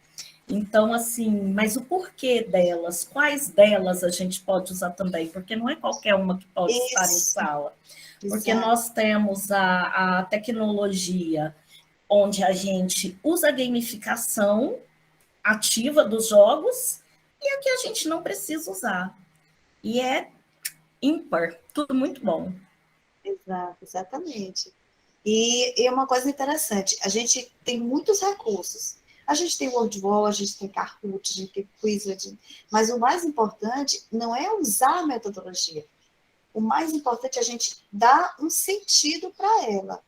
S7: Então, assim, mas o porquê delas, quais delas a gente pode usar também? Porque não é qualquer uma que pode estar em sala. Porque nós temos a tecnologia onde a gente usa a gamificação ativa dos jogos e a que a gente não precisa usar. E é ímpar, tudo muito bom.
S2: Exato, exatamente. E é uma coisa interessante, a gente tem muitos recursos. A gente tem Wordwall, a gente tem Kahoot, a gente tem Quizlet, mas o mais importante não é usar a metodologia. O mais importante é a gente dar um sentido para ela.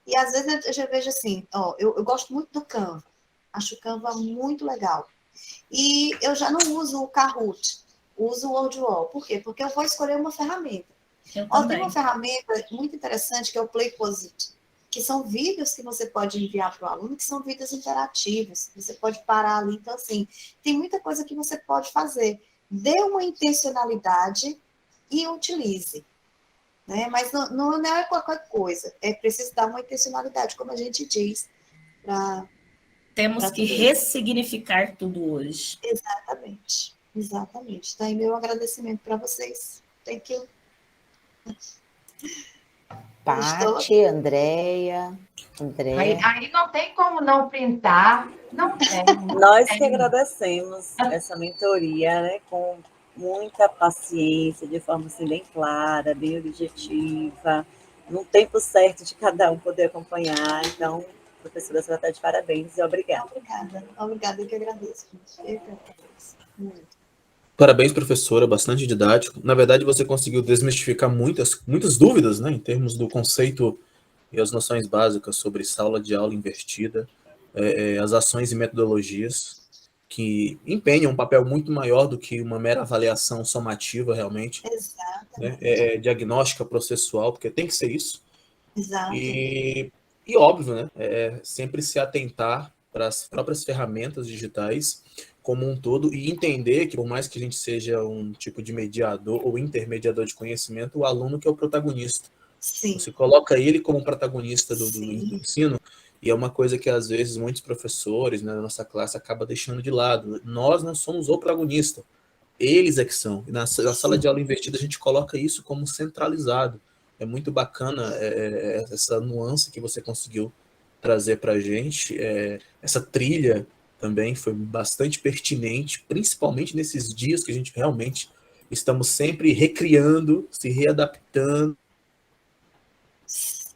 S2: E às vezes eu já vejo assim, eu gosto muito do Canva, acho o Canva muito legal. E eu já não uso o Kahoot, uso o Wordwall. Por quê? Porque eu vou escolher uma ferramenta. Tem uma ferramenta muito interessante que é o Playposit, que são vídeos que você pode enviar para o aluno, que são vídeos interativos, você pode parar ali. Então, assim, tem muita coisa que você pode fazer. Dê uma intencionalidade e utilize. Né? Mas não é qualquer coisa, é preciso dar uma intencionalidade, como a gente diz.
S7: Temos que ressignificar tudo hoje.
S2: Exatamente, exatamente. Daí meu agradecimento para vocês. Thank you.
S1: Paty, Andréia.
S3: Aí não tem como não printar, não tem.
S8: Nós que agradecemos essa mentoria, né, com muita paciência, de forma assim, bem clara, bem objetiva, no tempo certo de cada um poder acompanhar. Então, professora, você está de parabéns e obrigada.
S2: Obrigada, eu que agradeço. Eu que agradeço. Muito.
S11: Parabéns, professora, bastante didático. Na verdade, você conseguiu desmistificar muitas dúvidas, né, em termos do conceito e as noções básicas sobre sala de aula invertida, as ações e metodologias, que empenham um papel muito maior do que uma mera avaliação somativa, realmente.
S2: Exatamente.
S11: Né, diagnóstica processual, porque tem que ser isso.
S2: Exato.
S11: E óbvio, né, sempre se atentar para as próprias ferramentas digitais como um todo e entender que, por mais que a gente seja um tipo de mediador ou intermediador de conhecimento, o aluno que é o protagonista.
S2: Sim.
S11: Você coloca ele como protagonista do ensino, e é uma coisa que, às vezes, muitos professores, né, na nossa classe acabam deixando de lado. Nós não somos o protagonista, eles é que são. Na sala de aula invertida, a gente coloca isso como centralizado. É muito bacana essa nuance que você conseguiu trazer para a gente. Essa trilha também foi bastante pertinente, principalmente nesses dias que a gente realmente estamos sempre recriando, se readaptando.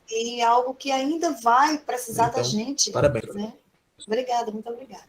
S2: E algo que ainda vai precisar da gente.
S11: Parabéns.
S2: Né? Obrigada, muito obrigada.